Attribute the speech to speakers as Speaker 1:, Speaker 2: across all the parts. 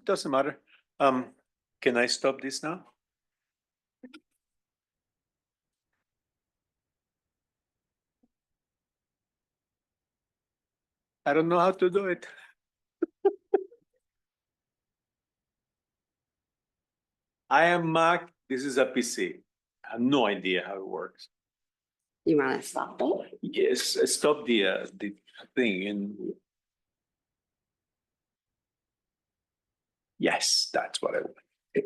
Speaker 1: Doesn't matter. Can I stop this now? I don't know how to do it. I am Mac. This is a PC. I have no idea how it works.
Speaker 2: You want to stop it?
Speaker 1: Yes, stop the thing and yes, that's what I want.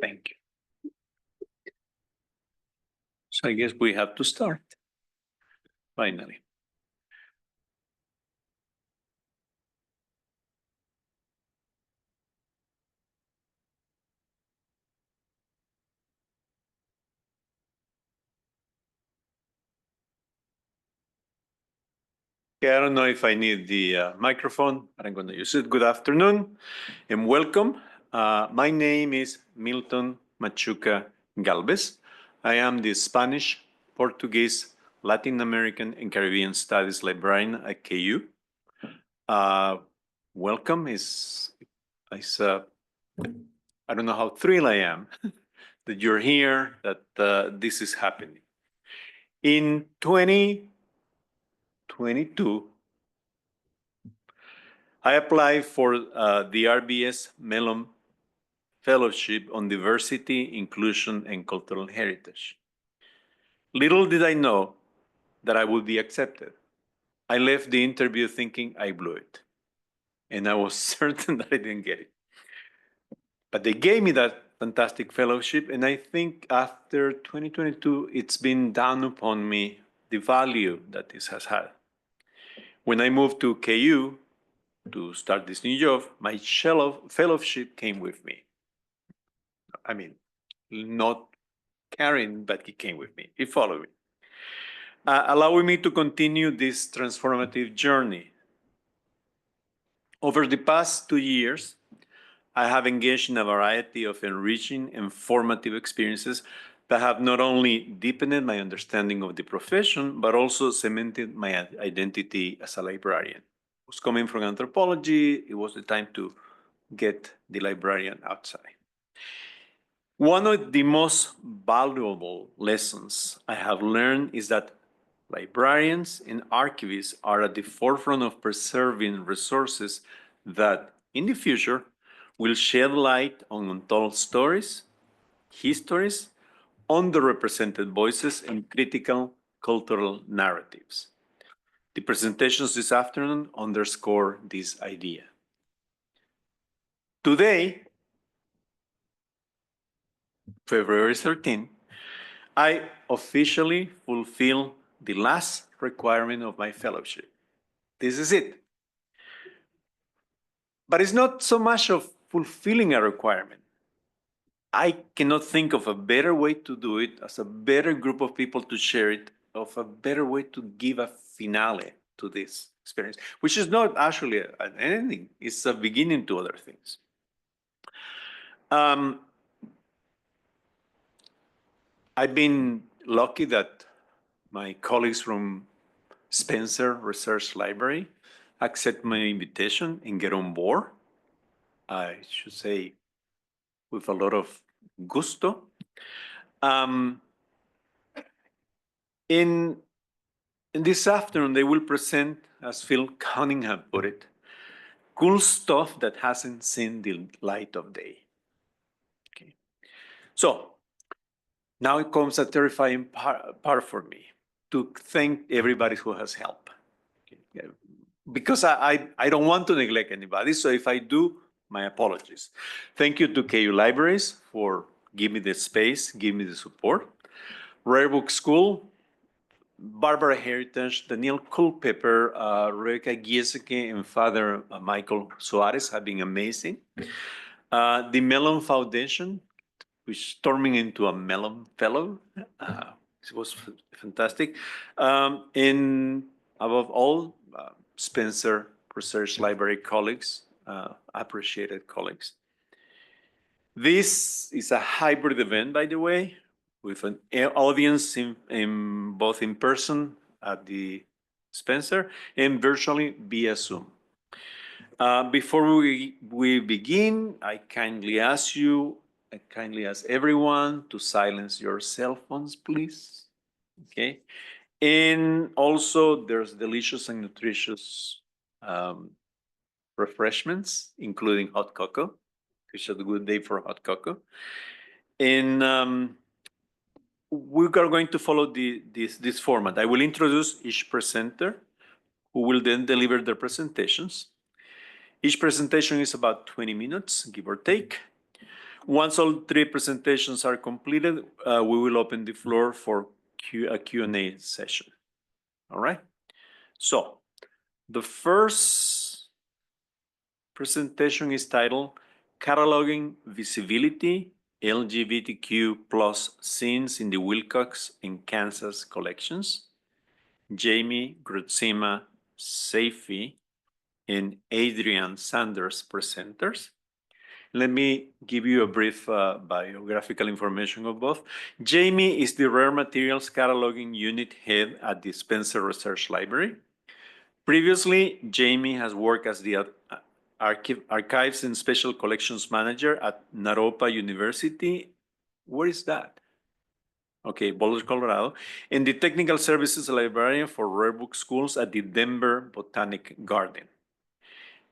Speaker 1: Thank you. So I guess we have to start. Finally. Okay, I don't know if I need the microphone, but I'm going to use it. Good afternoon and welcome. My name is Milton Machuca Galvez. I am the Spanish, Portuguese, Latin American, and Caribbean Studies librarian at KU. Welcome. I don't know how thrilled I am that you're here, that this is happening. In 2022, I applied for the RBS Mellon Fellowship on Diversity, Inclusion, and Cultural Heritage. Little did I know that I would be accepted. I left the interview thinking I blew it, and I was certain that I didn't get it. But they gave me that fantastic fellowship, and I think after 2022, it's been dawned upon me the value that this has had. When I moved to KU to start this new job, my fellowship came with me. I mean, not carrying, but it came with me. It followed me, allowing me to continue this transformative journey. Over the past 2 years, I have engaged in a variety of enriching and formative experiences that have not only deepened my understanding of the profession, but also cemented my identity as a librarian. I was coming from anthropology. It was the time to get the librarian outside. One of the most valuable lessons I have learned is that librarians and archivists are at the forefront of preserving resources that, in the future, will shed light on untold stories, histories, underrepresented voices, and critical cultural narratives. The presentations this afternoon underscore this idea. Today, February 13, I officially fulfill the last requirement of my fellowship. This is it. But it's not so much of fulfilling a requirement. I cannot think of a better way to do it, as a better group of people to share it, of a better way to give a finale to this experience, which is not actually an ending, it's a beginning to other things. I've been lucky that my colleagues from Spencer Research Library accept my invitation and get on board. I should say with a lot of gusto. In this afternoon, they will present, as Phil Cunningham put it, cool stuff that hasn't seen the light of day. Okay. So now it comes a terrifying part for me, to thank everybody who has helped. Okay. Because I don't want to neglect anybody, so if I do, my apologies. Thank you to KU Libraries for giving me the space, giving me the support. Rare Book School, Barbara Heritage, Danielle Culpepper, Rebecca Giesecke, and Father Michael Soares have been amazing. The Mellon Foundation, which turning into a Mellon Fellow, it was fantastic. And above all, Spencer Research Library colleagues, appreciated colleagues. This is a hybrid event, by the way, with an audience in both in person at the Spencer, and virtually via Zoom. Before we begin, I kindly ask everyone to silence your cell phones, please. Okay. And also, there's delicious and nutritious refreshments, including hot cocoa. It's a good day for hot cocoa. And we are going to follow this format. I will introduce each presenter, who will then deliver their presentations. Each presentation is about 20 minutes, give or take. Once all three presentations are completed, we will open the floor for a Q&A session. All right? So the first presentation is titled Cataloging Visibility, LGBTQ plus Scenes in the Wilcox and Kansas Collections. Jamie Grutzima Seifi and Adrian Sanders presenters. Let me give you a brief biographical information of both. Jamie is the Rare Materials Cataloging Unit Head at the Spencer Research Library. Previously, Jamie has worked as the Archives and Special Collections Manager at Naropa University. Where is that? Okay, Boulder, Colorado. And the Technical Services Librarian for Rare Book Schools at the Denver Botanic Garden.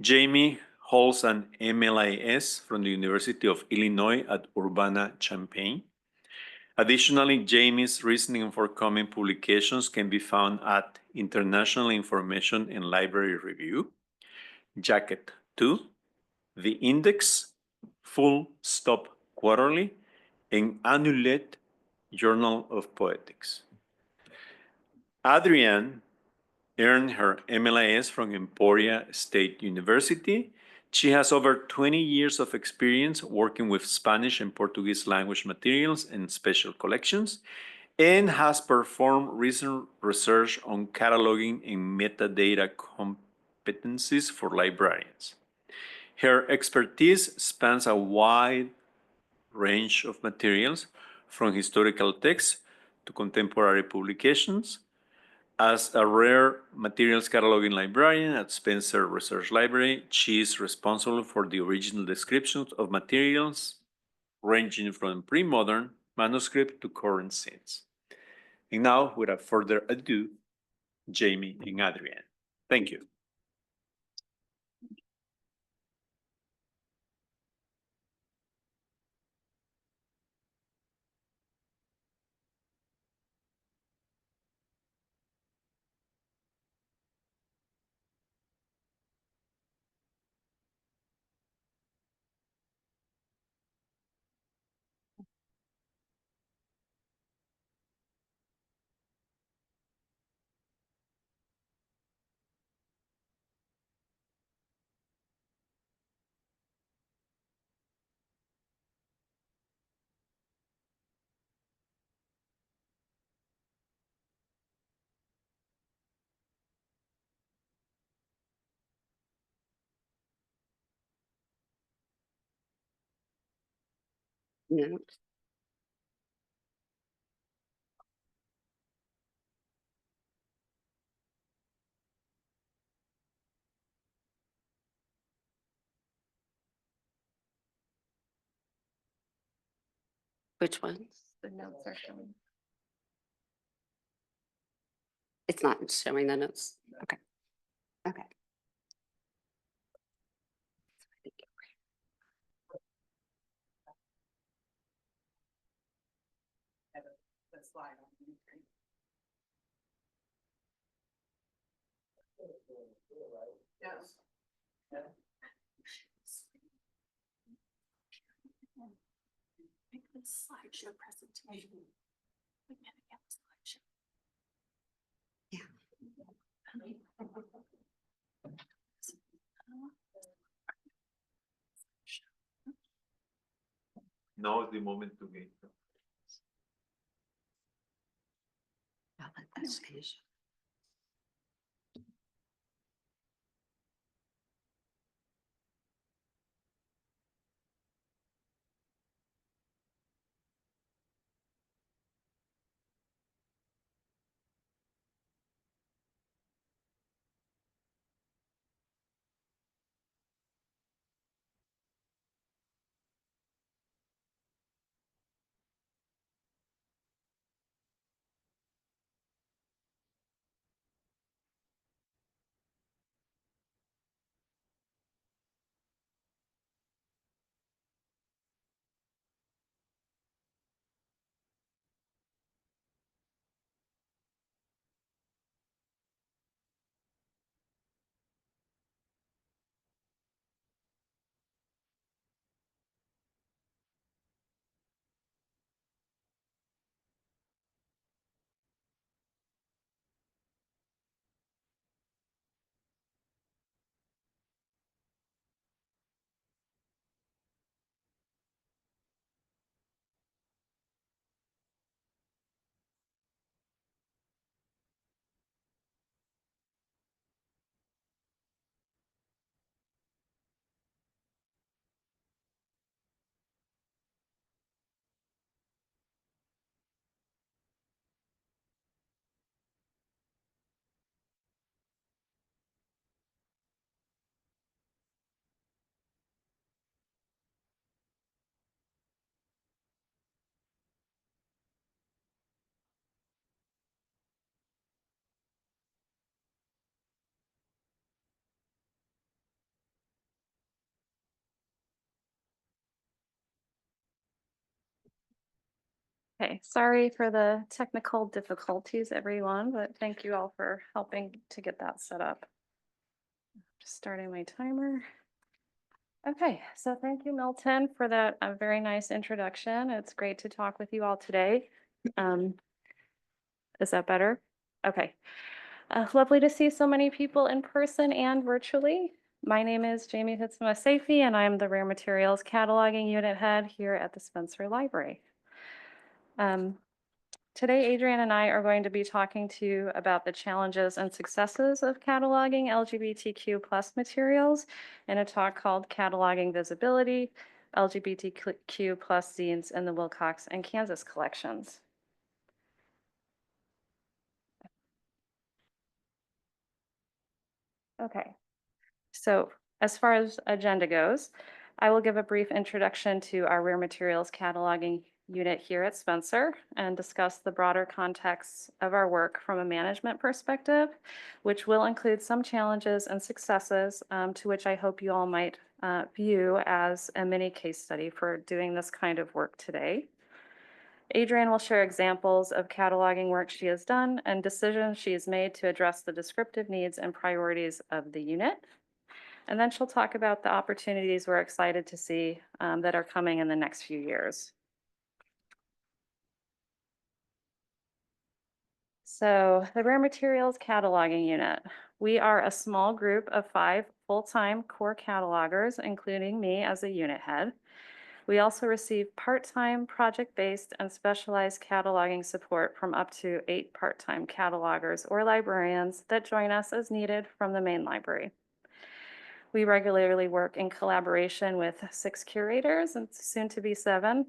Speaker 1: Jamie holds an MLIS from the University of Illinois at Urbana-Champaign. Additionally, Jamie's recent and forthcoming publications can be found at International Information and Library Review, Jacket 2, The Index, Full Stop Quarterly, and Annulette, Journal of Poetics. Adrienne earned her MLIS from Emporia State University. She has over 20 years of experience working with Spanish and Portuguese language materials and special collections, and has performed recent research on cataloging and metadata competencies for librarians. Her expertise spans a wide range of materials, from historical texts to contemporary publications. As a rare materials cataloging librarian at Spencer Research Library, she is responsible for the original descriptions of materials ranging from pre-modern manuscript to current scenes. And now, without further ado, Jamie and Adrienne. Thank you.
Speaker 2: No. Which ones?
Speaker 3: The notes are showing.
Speaker 2: It's not showing the notes. Okay. Okay.
Speaker 3: The slide on the screen. Yes. Make this slideshow presentation. We can get the slideshow.
Speaker 2: Yeah.
Speaker 1: Now is the moment to gain.
Speaker 2: I'll let this finish.
Speaker 4: Okay, sorry for the technical difficulties, everyone, but thank you all for helping to get that set up. Just starting my timer. Okay, so thank you, Milton, for that very nice introduction. It's great to talk with you all today. Is that better? Okay. Lovely to see so many people in person and virtually. My name is Jamie Hitzma-Saifi, and I'm the Rare Materials Cataloging Unit Head here at the Spencer Library. Today, Adrienne and I are going to be talking to you about the challenges and successes of cataloging LGBTQ plus materials in a talk called Cataloging Visibility, LGBTQ plus zines in the Wilcox and Kansas collections. Okay, so as far as agenda goes, I will give a brief introduction to our rare materials cataloging unit here at Spencer and discuss the broader context of our work from a management perspective, which will include some challenges and successes to which I hope you all might view as a mini case study for doing this kind of work today. Adrienne will share examples of cataloging work she has done and decisions she has made to address the descriptive needs and priorities of the unit. And then she'll talk about the opportunities we're excited to see that are coming in the next few years. So the Rare Materials Cataloging Unit. We are a small group of 5 full-time core catalogers, including me as a unit head. We also receive part-time, project-based, and specialized cataloging support from up to 8 part-time catalogers or librarians that join us as needed from the main library. We regularly work in collaboration with 6 curators and soon to be 7,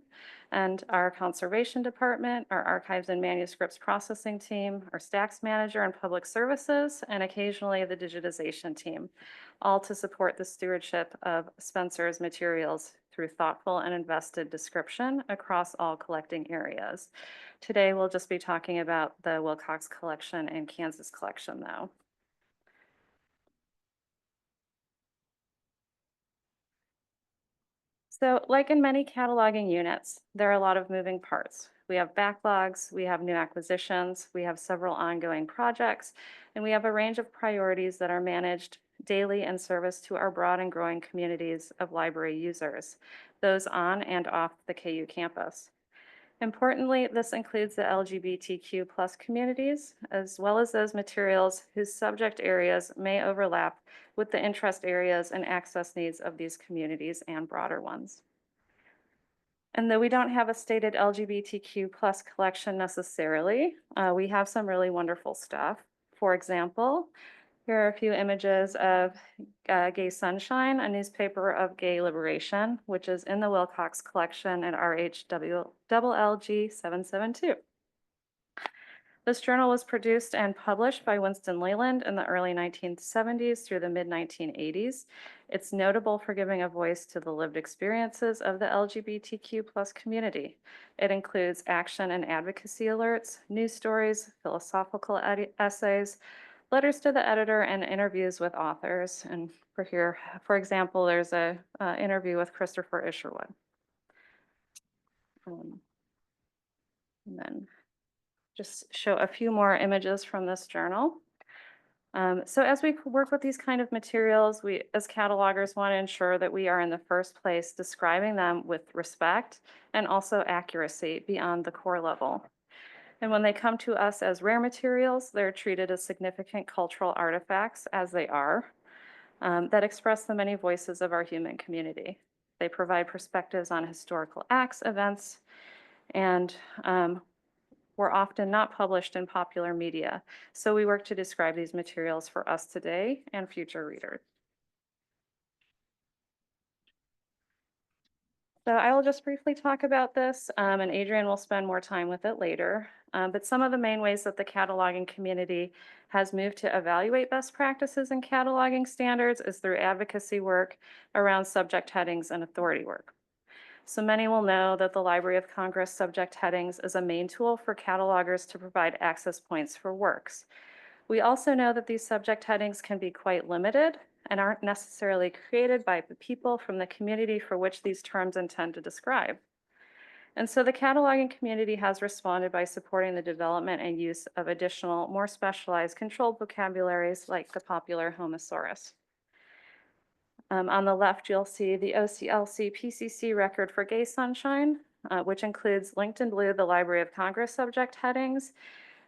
Speaker 4: and our conservation department, our archives and manuscripts processing team, our stacks manager and public services, and occasionally the digitization team, all to support the stewardship of Spencer's materials through thoughtful and invested description across all collecting areas. Today, we'll just be talking about the Wilcox collection and Kansas collection, though. So like in many cataloging units, there are a lot of moving parts. We have backlogs, we have new acquisitions, we have several ongoing projects, and we have a range of priorities that are managed daily in service to our broad and growing communities of library users, those on and off the KU campus. Importantly, this includes the LGBTQ plus communities, as well as those materials whose subject areas may overlap with the interest areas and access needs of these communities and broader ones. And though we don't have a stated LGBTQ plus collection necessarily, we have some really wonderful stuff. For example, here are a few images of Gay Sunshine, a newspaper of gay liberation, which is in the Wilcox collection at RHWLG 772. This journal was produced and published by Winston Leland in the early 1970s through the mid-1980s. It's notable for giving a voice to the lived experiences of the LGBTQ plus community. It includes action and advocacy alerts, news stories, philosophical essays, letters to the editor, and interviews with authors. And for example, there's a interview with Christopher Isherwood. And then just show a few more images from this journal. So as we work with these kind of materials, we as catalogers want to ensure that we are in the first place describing them with respect and also accuracy beyond the core level. And when they come to us as rare materials, they're treated as significant cultural artifacts, as they are, that express the many voices of our human community. They provide perspectives on historical acts, events, and were often not published in popular media. So we work to describe these materials for us today and future readers. So I will just briefly talk about this, and Adrienne will spend more time with it later. But some of the main ways that the cataloging community has moved to evaluate best practices and cataloging standards is through advocacy work around subject headings and authority work. So many will know that the Library of Congress subject headings is a main tool for catalogers to provide access points for works. We also know that these subject headings can be quite limited and aren't necessarily created by the people from the community for which these terms intend to describe. And so the cataloging community has responded by supporting the development and use of additional, more specialized controlled vocabularies like the popular homosaurus. On the left, you'll see the OCLC PCC record for Gay Sunshine, which includes linked in blue the Library of Congress subject headings,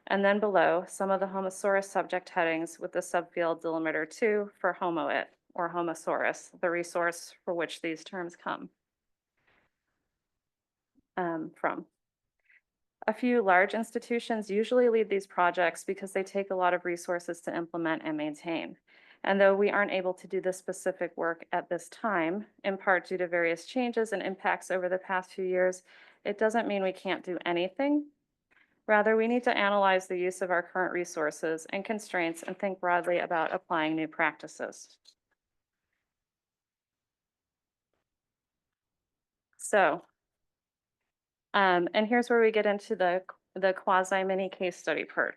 Speaker 4: and then below some of the homosaurus subject headings with the subfield delimiter 2 for homoit or homosaurus, the resource for which these terms come from. A few large institutions usually lead these projects because they take a lot of resources to implement and maintain. And though we aren't able to do this specific work at this time, in part due to various changes and impacts over the past few years, it doesn't mean we can't do anything. Rather, we need to analyze the use of our current resources and constraints and think broadly about applying new practices. So, and here's where we get into the quasi-mini case study part.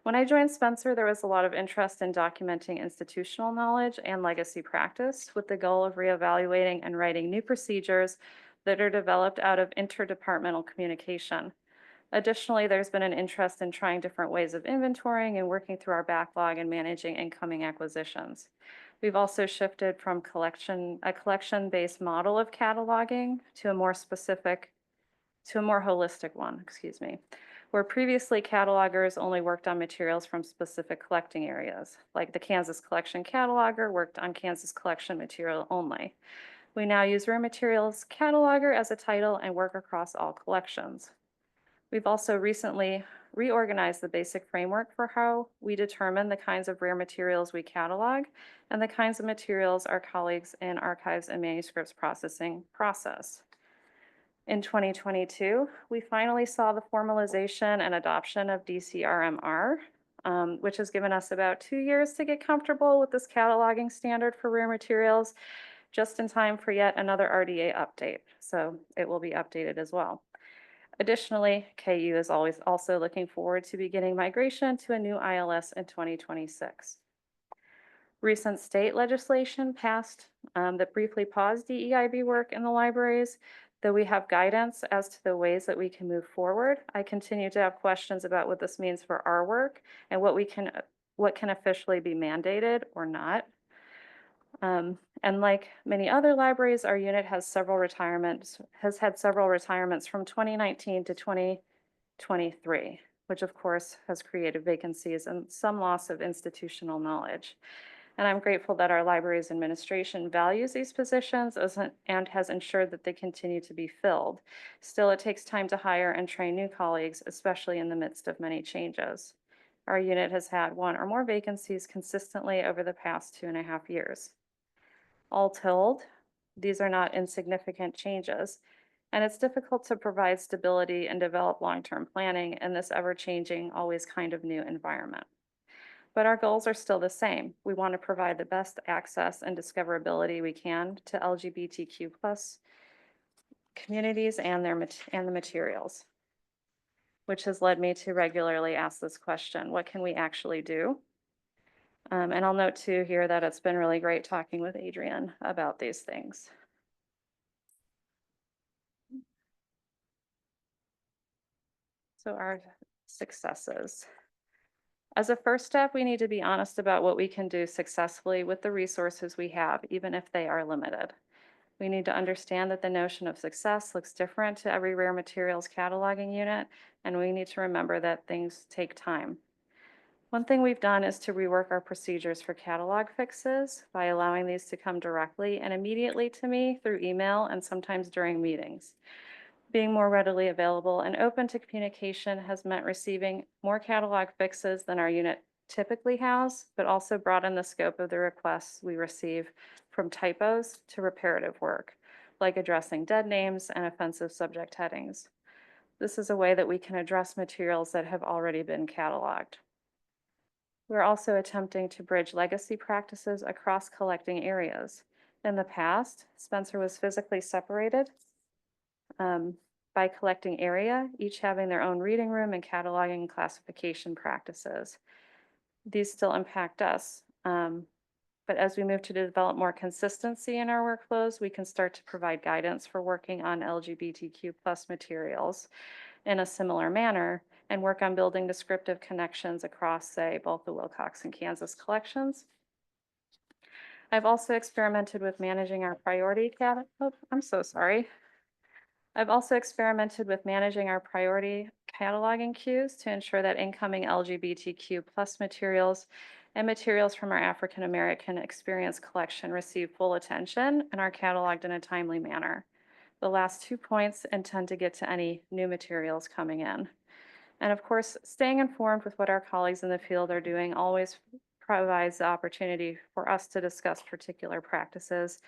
Speaker 4: When I joined Spencer, there was a lot of interest in documenting institutional knowledge and legacy practice with the goal of reevaluating and writing new procedures that are developed out of interdepartmental communication. Additionally, there's been an interest in trying different ways of inventorying and working through our backlog and managing incoming acquisitions. We've also shifted from a collection-based model of cataloging to a more holistic one, where previously catalogers only worked on materials from specific collecting areas, like the Kansas collection cataloger worked on Kansas collection material only. We now use rare materials cataloger as a title and work across all collections. We've also recently reorganized the basic framework for how we determine the kinds of rare materials we catalog and the kinds of materials our colleagues in archives and manuscripts processing process. In 2022, we finally saw the formalization and adoption of DCRMR, which has given us about 2 years to get comfortable with this cataloging standard for rare materials, just in time for yet another RDA update. So it will be updated as well. Additionally, KU is always also looking forward to beginning migration to a new ILS in 2026. Recent state legislation passed that briefly paused DEIB work in the libraries. Though we have guidance as to the ways that we can move forward, I continue to have questions about what this means for our work and what can officially be mandated or not. And like many other libraries, our unit has had several retirements from 2019 to 2023, which of course has created vacancies and some loss of institutional knowledge. And I'm grateful that our library's administration values these positions and has ensured that they continue to be filled. Still, it takes time to hire and train new colleagues, especially in the midst of many changes. Our unit has had 1 or more vacancies consistently over the past 2.5 years. All told, these are not insignificant changes, and it's difficult to provide stability and develop long-term planning in this ever-changing, always kind of new environment. But our goals are still the same. We want to provide the best access and discoverability we can to LGBTQ+ communities and the materials, which has led me to regularly ask this question: what can we actually do? And I'll note too here that it's been really great talking with Adrienne about these things. So our successes. As a first step, we need to be honest about what we can do successfully with the resources we have, even if they are limited. We need to understand that the notion of success looks different to every rare materials cataloging unit, and we need to remember that things take time. One thing we've done is to rework our procedures for catalog fixes by allowing these to come directly and immediately to me through email and sometimes during meetings. Being more readily available and open to communication has meant receiving more catalog fixes than our unit typically has, but also broadened the scope of the requests we receive, from typos to reparative work, like addressing dead names and offensive subject headings. This is a way that we can address materials that have already been cataloged. We're also attempting to bridge legacy practices across collecting areas. In the past, Spencer was physically separated by collecting area, each having their own reading room and cataloging and classification practices. These still impact us. But as we move to develop more consistency in our workflows, we can start to provide guidance for working on LGBTQ plus materials in a similar manner and work on building descriptive connections across, say, both the Wilcox and Kansas collections. I've also experimented with managing our priority I'm so sorry. I've also experimented with managing our priority cataloging queues to ensure that incoming LGBTQ plus materials and materials from our African American Experience collection receive full attention and are cataloged in a timely manner. The last 2 points intend to get to any new materials coming in. And of course, staying informed with what our colleagues in the field are doing always provides the opportunity for us to discuss particular practices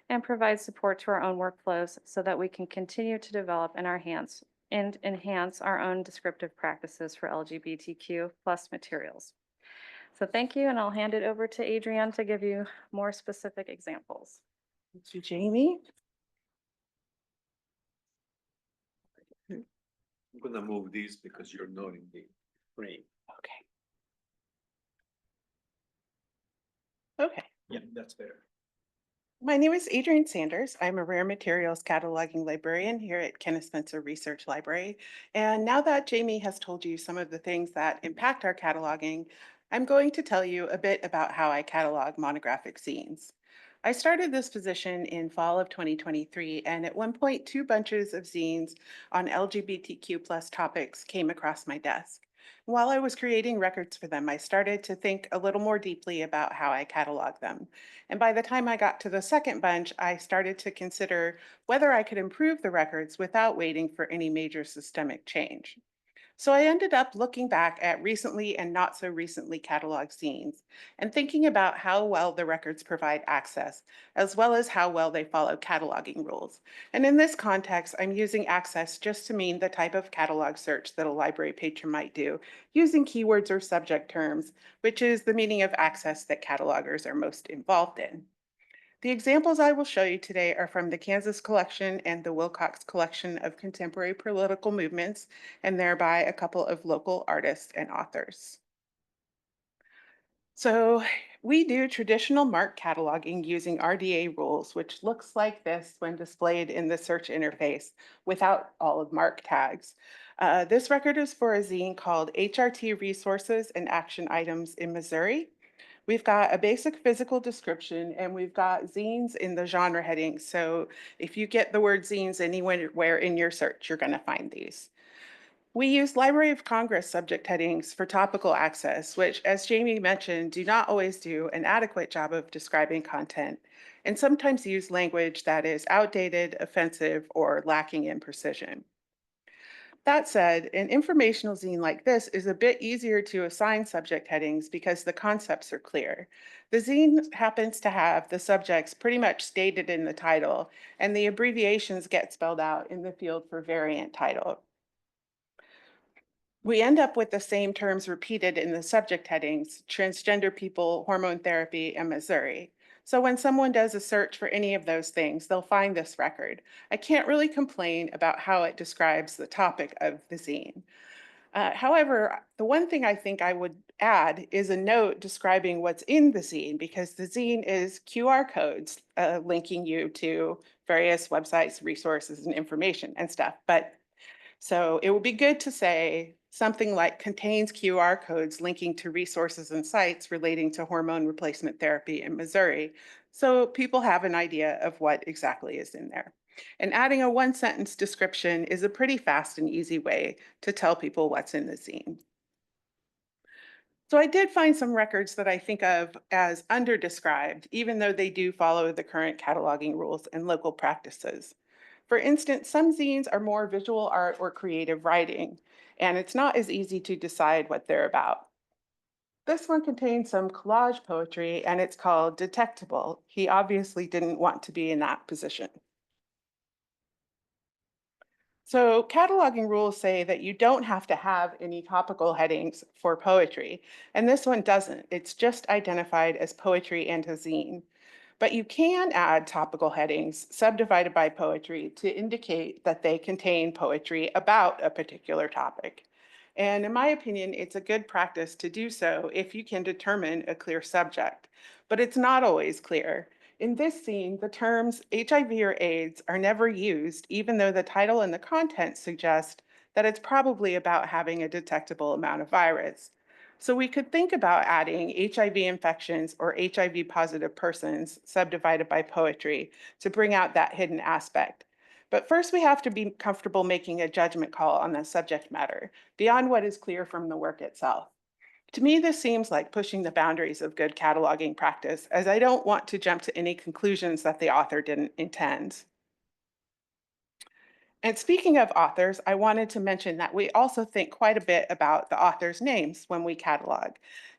Speaker 4: and provide support to our own workflows so that we can continue to develop and enhance our own descriptive practices for LGBTQ plus materials. So thank you, and I'll hand it over to Adrienne to give you more specific examples.
Speaker 5: Thank you, Jamie.
Speaker 1: I'm gonna move these because you're not in the frame.
Speaker 5: Okay.
Speaker 1: Yeah, that's better.
Speaker 5: My name is Adrienne Sanders. I'm a rare materials cataloging librarian here at Kenneth Spencer Research Library. And now that Jamie has told you some of the things that impact our cataloging, I'm going to tell you a bit about how I catalog monographic zines. I started this position in fall of 2023, and at one point, 2 bunches of zines on LGBTQ plus topics came across my desk. While I was creating records for them, I started to think a little more deeply about how I catalog them. And by the time I got to the second bunch, I started to consider whether I could improve the records without waiting for any major systemic change. So I ended up looking back at recently and not so recently cataloged zines and thinking about how well the records provide access, as well as how well they follow cataloging rules. And in this context, I'm using access just to mean the type of catalog search that a library patron might do, using keywords or subject terms, which is the meaning of access that catalogers are most involved in. The examples I will show you today are from the Kansas collection and the Wilcox collection of contemporary political movements, and thereby a couple of local artists and authors. So we do traditional MARC cataloging using RDA rules, which looks like this when displayed in the search interface without all of MARC tags. This record is for a zine called HRT Resources and Action Items in Missouri. We've got a basic physical description, and we've got zines in the genre heading. So if you get the word zines anywhere in your search, you're going to find these. We use Library of Congress subject headings for topical access, which, as Jamie mentioned, do not always do an adequate job of describing content, and sometimes use language that is outdated, offensive, or lacking in precision. That said, an informational zine like this is a bit easier to assign subject headings because the concepts are clear. The zine happens to have the subjects pretty much stated in the title, and the abbreviations get spelled out in the field for variant title. We end up with the same terms repeated in the subject headings: transgender people, hormone therapy, and Missouri. So when someone does a search for any of those things, they'll find this record. I can't really complain about how it describes the topic of the zine. However, the one thing I think I would add is a note describing what's in the zine, because the zine is QR codes linking you to various websites, resources, and information and stuff. So it would be good to say something like contains QR codes linking to resources and sites relating to hormone replacement therapy in Missouri, so people have an idea of what exactly is in there. And adding a 1-sentence description is a pretty fast and easy way to tell people what's in the zine. So I did find some records that I think of as underdescribed, even though they do follow the current cataloging rules and local practices. For instance, some zines are more visual art or creative writing, and it's not as easy to decide what they're about. This one contains some collage poetry, and it's called Detectable. He obviously didn't want to be in that position. So cataloging rules say that you don't have to have any topical headings for poetry, and this one doesn't. It's just identified as poetry and a zine. But you can add topical headings subdivided by poetry to indicate that they contain poetry about a particular topic. And in my opinion, it's a good practice to do so if you can determine a clear subject. but it's not always clear. In this scene, the terms HIV or AIDS are never used, even though the title and the content suggest that it's probably about having a detectable amount of virus. So we could think about adding HIV infections or HIV positive persons subdivided by poetry to bring out that hidden aspect. But first we have to be comfortable making a judgment call on the subject matter beyond what is clear from the work itself. To me, this seems like pushing the boundaries of good cataloging practice, as I don't want to jump to any conclusions that the author didn't intend. And speaking of authors, I wanted to mention that we also think quite a bit about the authors' names when we catalog.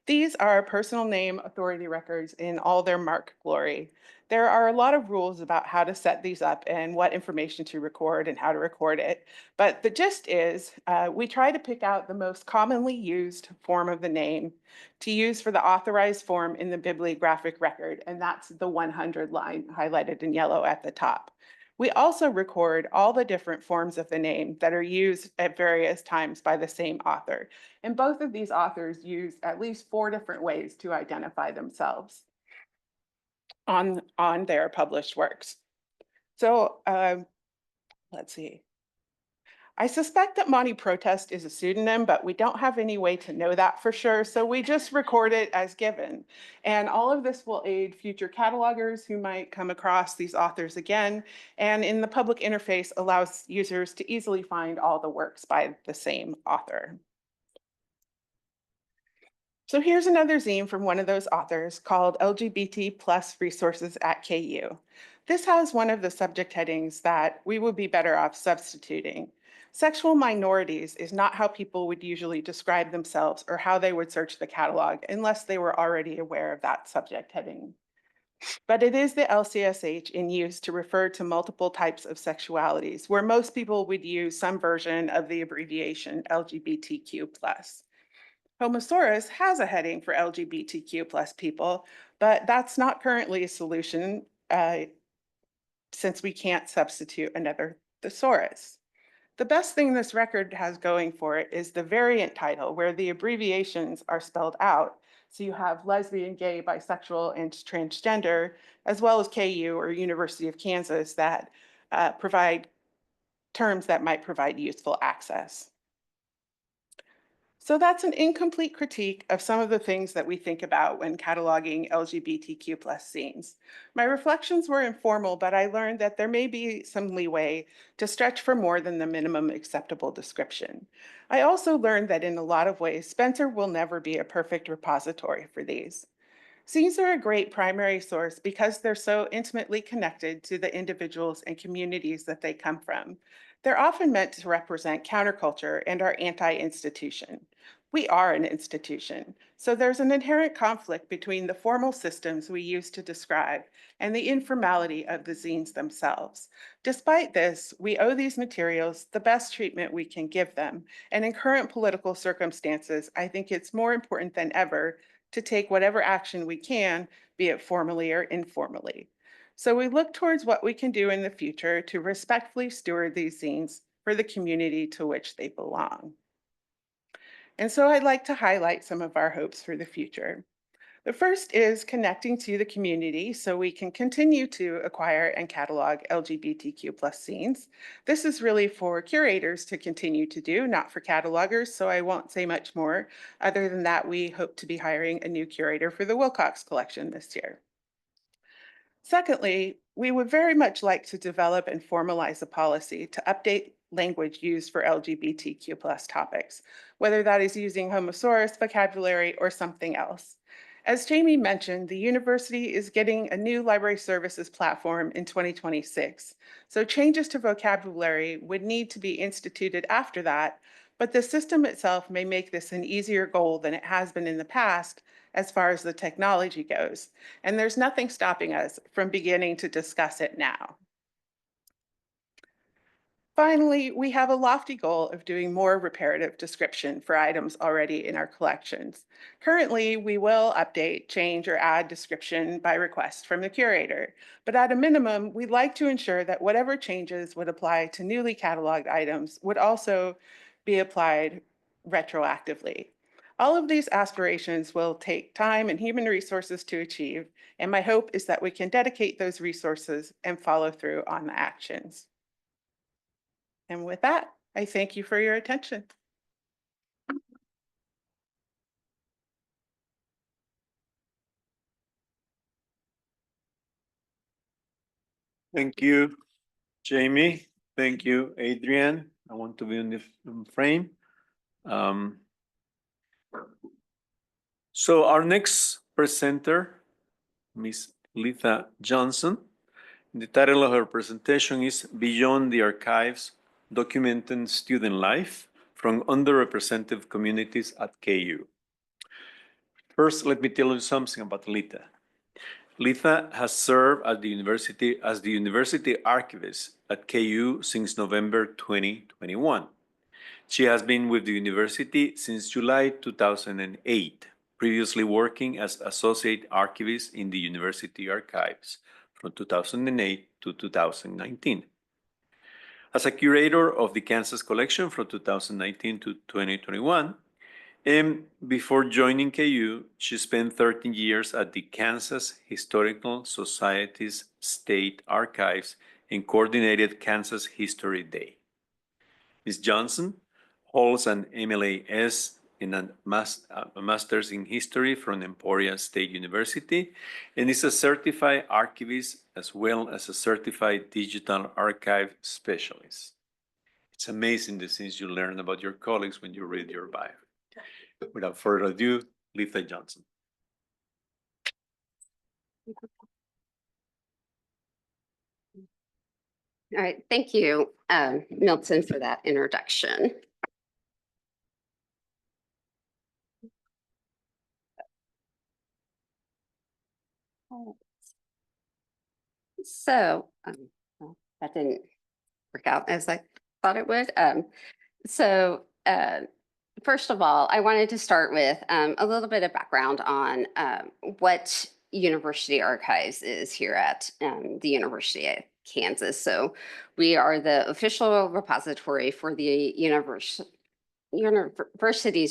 Speaker 5: These are personal name authority records in all their mark glory. There are a lot of rules about how to set these up and what information to record and how to record it. But the gist is we try to pick out the most commonly used form of the name to use for the authorized form in the bibliographic record, and that's the 100 line highlighted in yellow at the top. We also record all the different forms of the name that are used at various times by the same author. And both of these authors use at least 4 different ways to identify themselves on their published works. So let's see. I suspect that Monty Protest is a pseudonym, but we don't have any way to know that for sure, so we just record it as given. And all of this will aid future catalogers who might come across these authors again, and in the public interface allows users to easily find all the works by the same author. So here's another zine from one of those authors called LGBT plus resources at KU. This has one of the subject headings that we would be better off substituting. Sexual minorities is not how people would usually describe themselves or how they would search the catalog unless they were already aware of that subject heading. But it is the LCSH in use to refer to multiple types of sexualities, where most people would use some version of the abbreviation LGBTQ+. Homosaurus has a heading for LGBTQ plus people, but that's not currently a solution since we can't substitute another thesaurus. The best thing this record has going for it is the variant title, where the abbreviations are spelled out. So you have lesbian, gay, bisexual, and transgender, as well as KU or University of Kansas that provide terms that might provide useful access. So that's an incomplete critique of some of the things that we think about when cataloging LGBTQ plus scenes. My reflections were informal, but I learned that there may be some leeway to stretch for more than the minimum acceptable description. I also learned that in a lot of ways, Spencer will never be a perfect repository for these. Scenes are a great primary source because they're so intimately connected to the individuals and communities that they come from. They're often meant to represent counterculture and our anti-institution. We are an institution, so there's an inherent conflict between the formal systems we use to describe and the informality of the zines themselves. Despite this, we owe these materials the best treatment we can give them, and in current political circumstances, I think it's more important than ever to take whatever action we can, be it formally or informally. So we look towards what we can do in the future to respectfully steward these zines for the community to which they belong. And so I'd like to highlight some of our hopes for the future. The first is connecting to the community so we can continue to acquire and catalog LGBTQ plus zines. This is really for curators to continue to do, not for catalogers, so I won't say much more. Other than that, we hope to be hiring a new curator for the Wilcox collection this year. Secondly, we would very much like to develop and formalize a policy to update language used for LGBTQ plus topics, whether that is using homosaurus vocabulary or something else. As Jamie mentioned, the university is getting a new library services platform in 2026. So changes to vocabulary would need to be instituted after that, but the system itself may make this an easier goal than it has been in the past as far as the technology goes. And there's nothing stopping us from beginning to discuss it now. Finally, we have a lofty goal of doing more reparative description for items already in our collections. Currently, we will update, change, or add description by request from the curator. But at a minimum, we'd like to ensure that whatever changes would apply to newly cataloged items would also be applied retroactively. All of these aspirations will take time and human resources to achieve, and my hope is that we can dedicate those resources and follow through on the actions. And with that, I thank you for your attention.
Speaker 1: Thank you, Jamie. Thank you, Adrian. I want to be in the frame. So our next presenter, Ms. Letha Johnson. The title of her presentation is Beyond the Archives, Documenting Student Life from Underrepresented Communities at KU. First, let me tell you something about Letha. Letha has served at the university archivist at KU since November 2021. She has been with the university since July 2008, previously working as associate archivist in the university archives from 2008 to 2019. As a curator of the Kansas collection from 2019 to 2021, and before joining KU, she spent 13 years at the Kansas Historical Society's State Archives and coordinated Kansas History Day. Ms. Johnson holds an MLAS and a Master's in History from Emporia State University and is a certified archivist as well as a certified digital archive specialist. It's amazing the things you learn about your colleagues when you read your bio. Without further ado, Letha Johnson.
Speaker 2: All right, thank you, Milton, for that introduction. So well, that didn't work out as I thought it would. First of all, I wanted to start with a little bit of background on what University Archives is here at the University of Kansas. So we are the official repository for the university's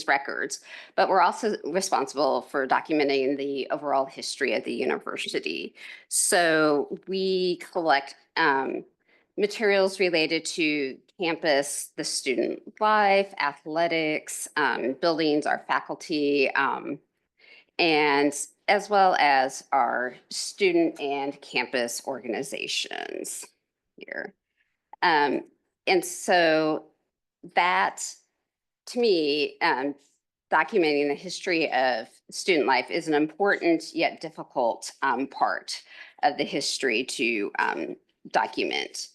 Speaker 2: records, but we're also responsible for documenting the overall history of the university. So we collect materials related to campus, the student life, athletics, buildings, our faculty, and as well as our student and campus organizations here. And so that, to me, documenting the history of student life is an important yet difficult part of the history to document.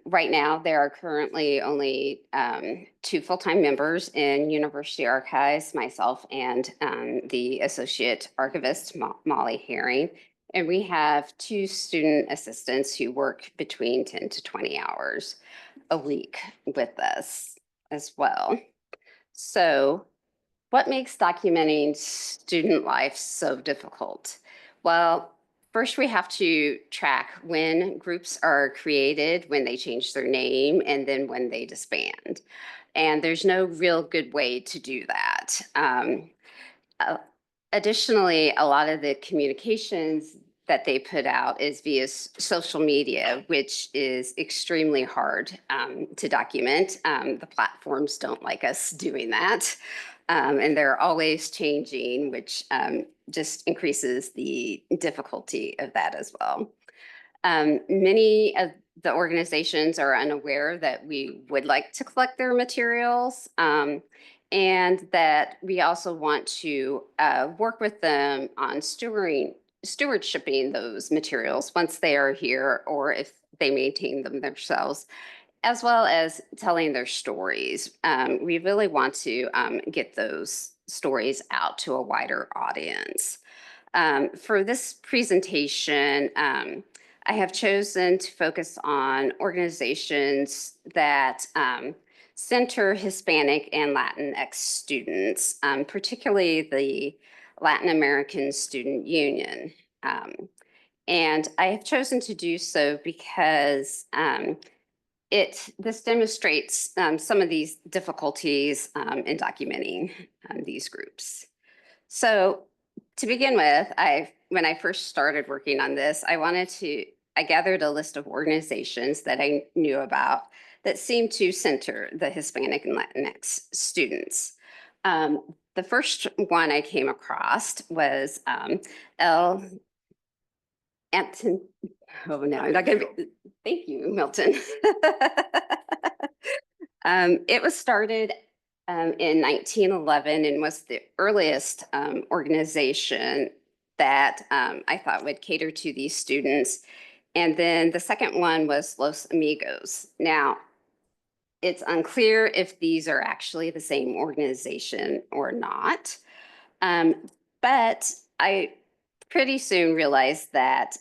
Speaker 2: Right now, there are currently only 2 full-time members in University Archives, myself and the associate archivist, Molly Herring. And we have 2 student assistants who work between 10 to 20 hours a week with us as well. So what makes documenting student life so difficult? Well, first, we have to track when groups are created, when they change their name, and then when they disband. And there's no real good way to do that. Additionally, a lot of the communications that they put out is via social media, which is extremely hard to document. The platforms don't like us doing that. And they're always changing, which just increases the difficulty of that as well. Many of the organizations are unaware that we would like to collect their materials and that we also want to work with them on stewardshiping those materials once they are here or if they maintain them themselves, as well as telling their stories. We really want to get those stories out to a wider audience. For this presentation, I have chosen to focus on organizations that center Hispanic and Latinx students, particularly the Latin American Student Union. And I have chosen to do so because this demonstrates some of these difficulties in documenting these groups. So to begin with, when I first started working on this, I gathered a list of organizations that I knew about that seemed to center the Hispanic and Latinx students. The first one I came across was oh no, I'm not gonna be, thank you, Milton. It was started in 1911 and was the earliest organization that I thought would cater to these students. And then the second one was Los Amigos. Now, it's unclear if these are actually the same organization or not. But I pretty soon realized that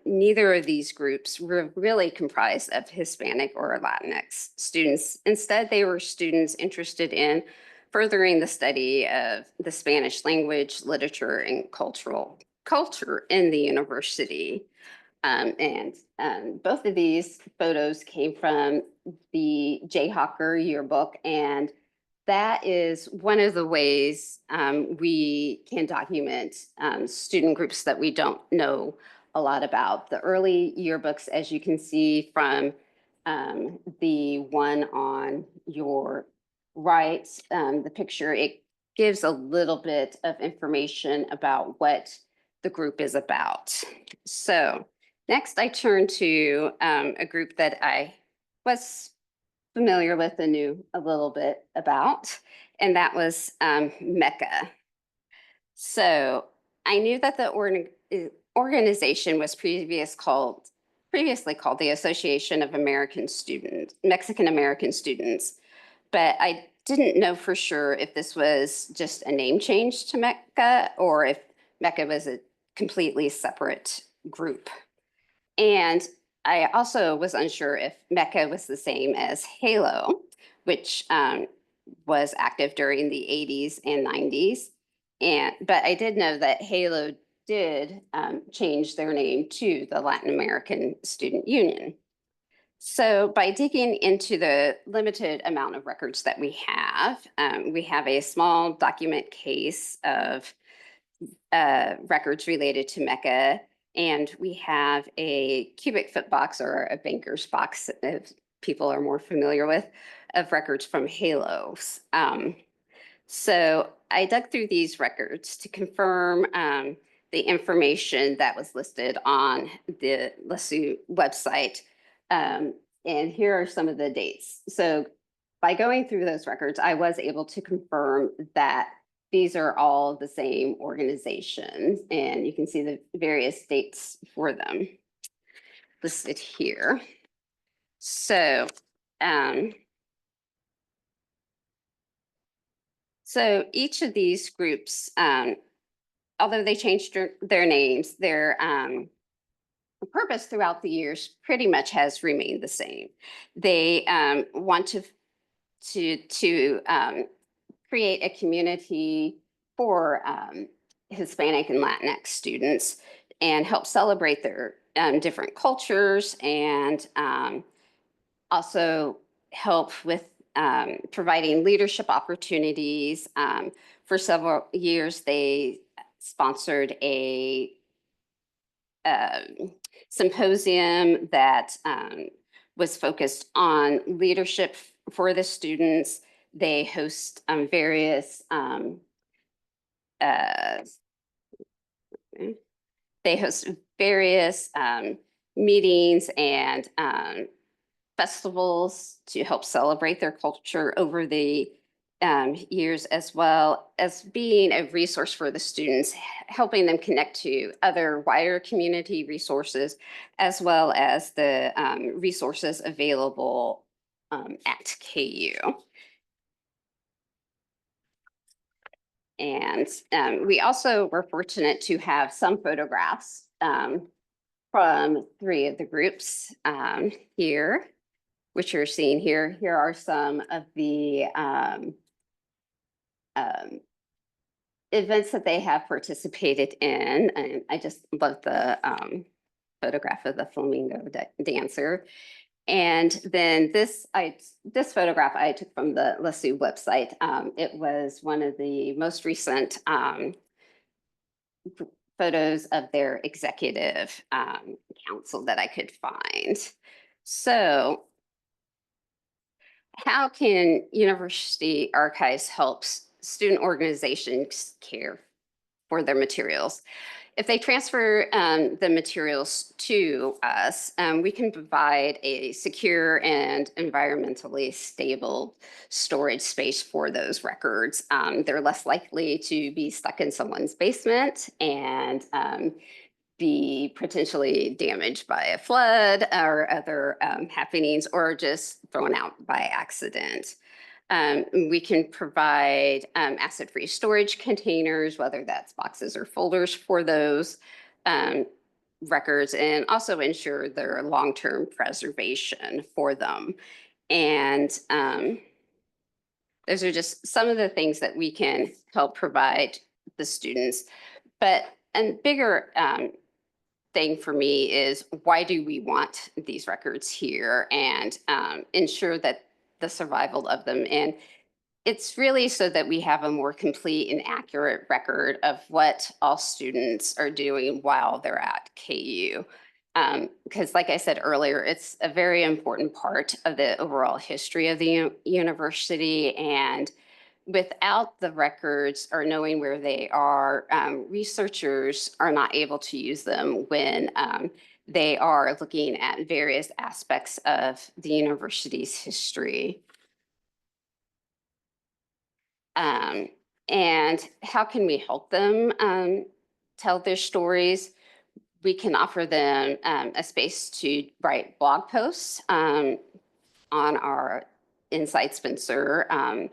Speaker 2: neither of these groups were really comprised of Hispanic or Latinx students. Instead, they were students interested in furthering the study of the Spanish language, literature, and culture in the university. Both of these photos came from the Jayhawker yearbook, and that is one of the ways we can document student groups that we don't know a lot about. The early yearbooks, as you can see from the one on your right, the picture, it gives a little bit of information about what the group is about. So next I turn to a group that I was familiar with and knew a little bit about, and that was Mecca. So I knew that the organization was previously called the Association of Mexican American Students, but I didn't know for sure if this was just a name change to Mecca or if Mecca was a completely separate group. And I also was unsure if Mecca was the same as Halo, which was active during the 80s and 90s. But I did know that Halo did change their name to the Latin American Student Union. So by digging into the limited amount of records that we have a small document case of records related to Mecca, and we have a cubic foot box or a banker's box, if people are more familiar with, of records from Halos. So I dug through these records to confirm the information that was listed on the LSU website. And here are some of the dates. So by going through those records, I was able to confirm that these are all the same organizations, and you can see the various dates for them listed here. So, so each of these groups, although they changed their names, their purpose throughout the years pretty much has remained the same. They want to create a community for Hispanic and Latinx students and help celebrate their different cultures, and also help with providing leadership opportunities. For several years, they sponsored a symposium that was focused on leadership for the students. They host various meetings and festivals to help celebrate their culture over the years, as well as being a resource for the students, helping them connect to other wider community resources, as well as the resources available at KU. And we also were fortunate to have some photographs from three of the groups here, which you're seeing here. Here are some of the events that they have participated in. And I just love the photograph of the flamingo dancer. And then this photograph I took from the LSU website. It was one of the most recent photos of their executive council that I could find. So how can university archives help student organizations care for their materials? If they transfer the materials to us, we can provide a secure and environmentally stable storage space for those records. They're less likely to be stuck in someone's basement and be potentially damaged by a flood or other happenings, or just thrown out by accident. We can provide acid-free storage containers, whether that's boxes or folders for those records, and also ensure their long-term preservation for them. And those are just some of the things that we can help provide the students. But a bigger thing for me is, why do we want these records here, and ensure that the survival of them? And it's really so that we have a more complete and accurate record of what all students are doing while they're at KU. Because like I said earlier, it's a very important part of the overall history of the university. And without the records or knowing where they are, researchers are not able to use them when they are looking at various aspects of the university's history. And how can we help them tell their stories? We can offer them a space to write blog posts on our Inside Spencer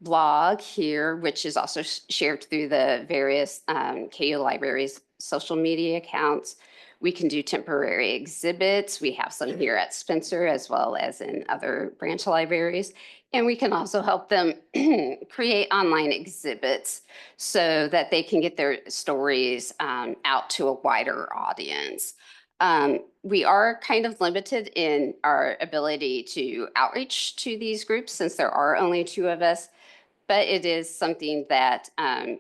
Speaker 2: blog here, which is also shared through the various KU Libraries social media accounts. We can do temporary exhibits. We have some here at Spencer as well as in other branch libraries. And we can also help them create online exhibits so that they can get their stories out to a wider audience. We are kind of limited in our ability to outreach to these groups since there are only 2 of us, but it is something that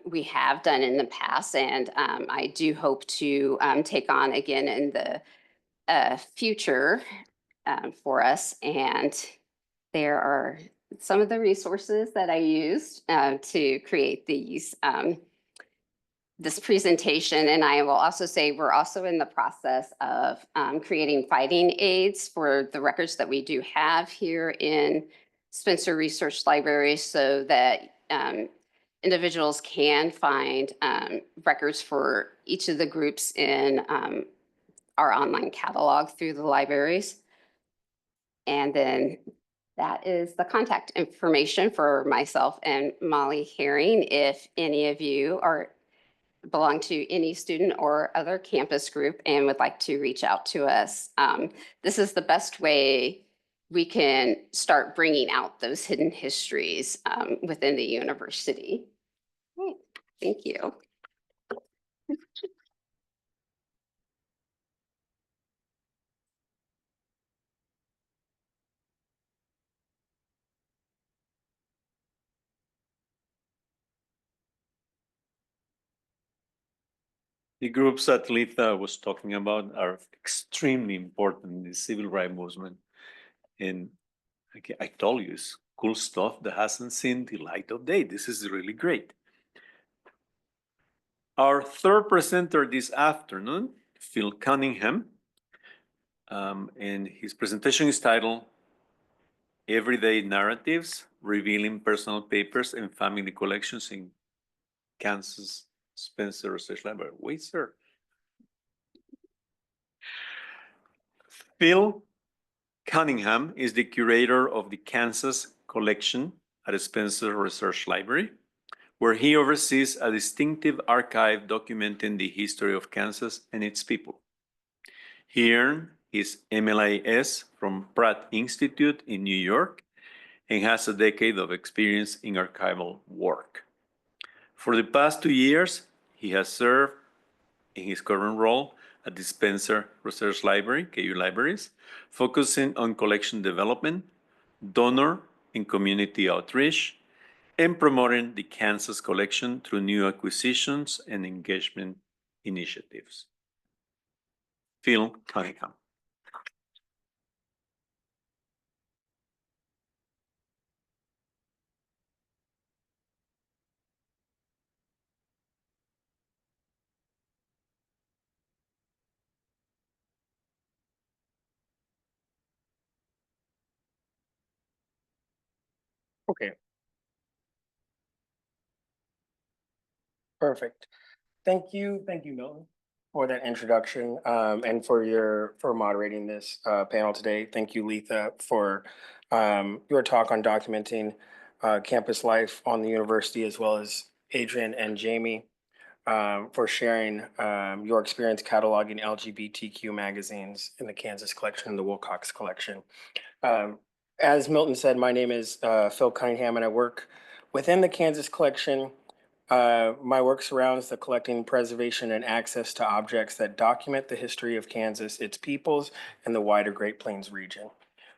Speaker 2: we have done in the past, and I do hope to take on again in the future for us. And there are some of the resources that I used to create this presentation. And I will also say we're also in the process of creating fighting aids for the records that we do have here in Spencer Research Library, so that individuals can find records for each of the groups in our online catalog through the libraries. And then that is the contact information for myself and Molly Herring. If any of you belong to any student or other campus group and would like to reach out to us, this is the best way we can start bringing out those hidden histories within the university. Great. Thank you.
Speaker 1: The groups that Letha was talking about are extremely important in the civil rights movement. And I told you, it's cool stuff that hasn't seen the light of day. This is really great. Our third presenter this afternoon, Phil Cunningham, and his presentation is titled Everyday Narratives, Revealing Personal Papers and Family Collections in Kansas Spencer Research Library. Wait, sir. Phil Cunningham is the curator of the Kansas collection at Spencer Research Library, where he oversees a distinctive archive documenting the history of Kansas and its people. He earned his MLIS from Pratt Institute in New York and has a decade of experience in archival work. For the past 2 years, he has served in his current role at the Spencer Research Library, KU Libraries, focusing on collection development, donor and community outreach, and promoting the Kansas collection through new acquisitions and engagement initiatives. Phil Cunningham.
Speaker 6: Okay. Perfect. Thank you, Milton, for that introduction and for moderating this panel today. Thank you, Letha, for your talk on documenting campus life on the university, as well as Adrian and Jamie for sharing your experience cataloging LGBTQ magazines in the Kansas collection and the Wilcox collection. As Milton said, my name is Phil Cunningham, and I work within the Kansas collection. My work surrounds the collecting, preservation, and access to objects that document the history of Kansas, its peoples, and the wider Great Plains region.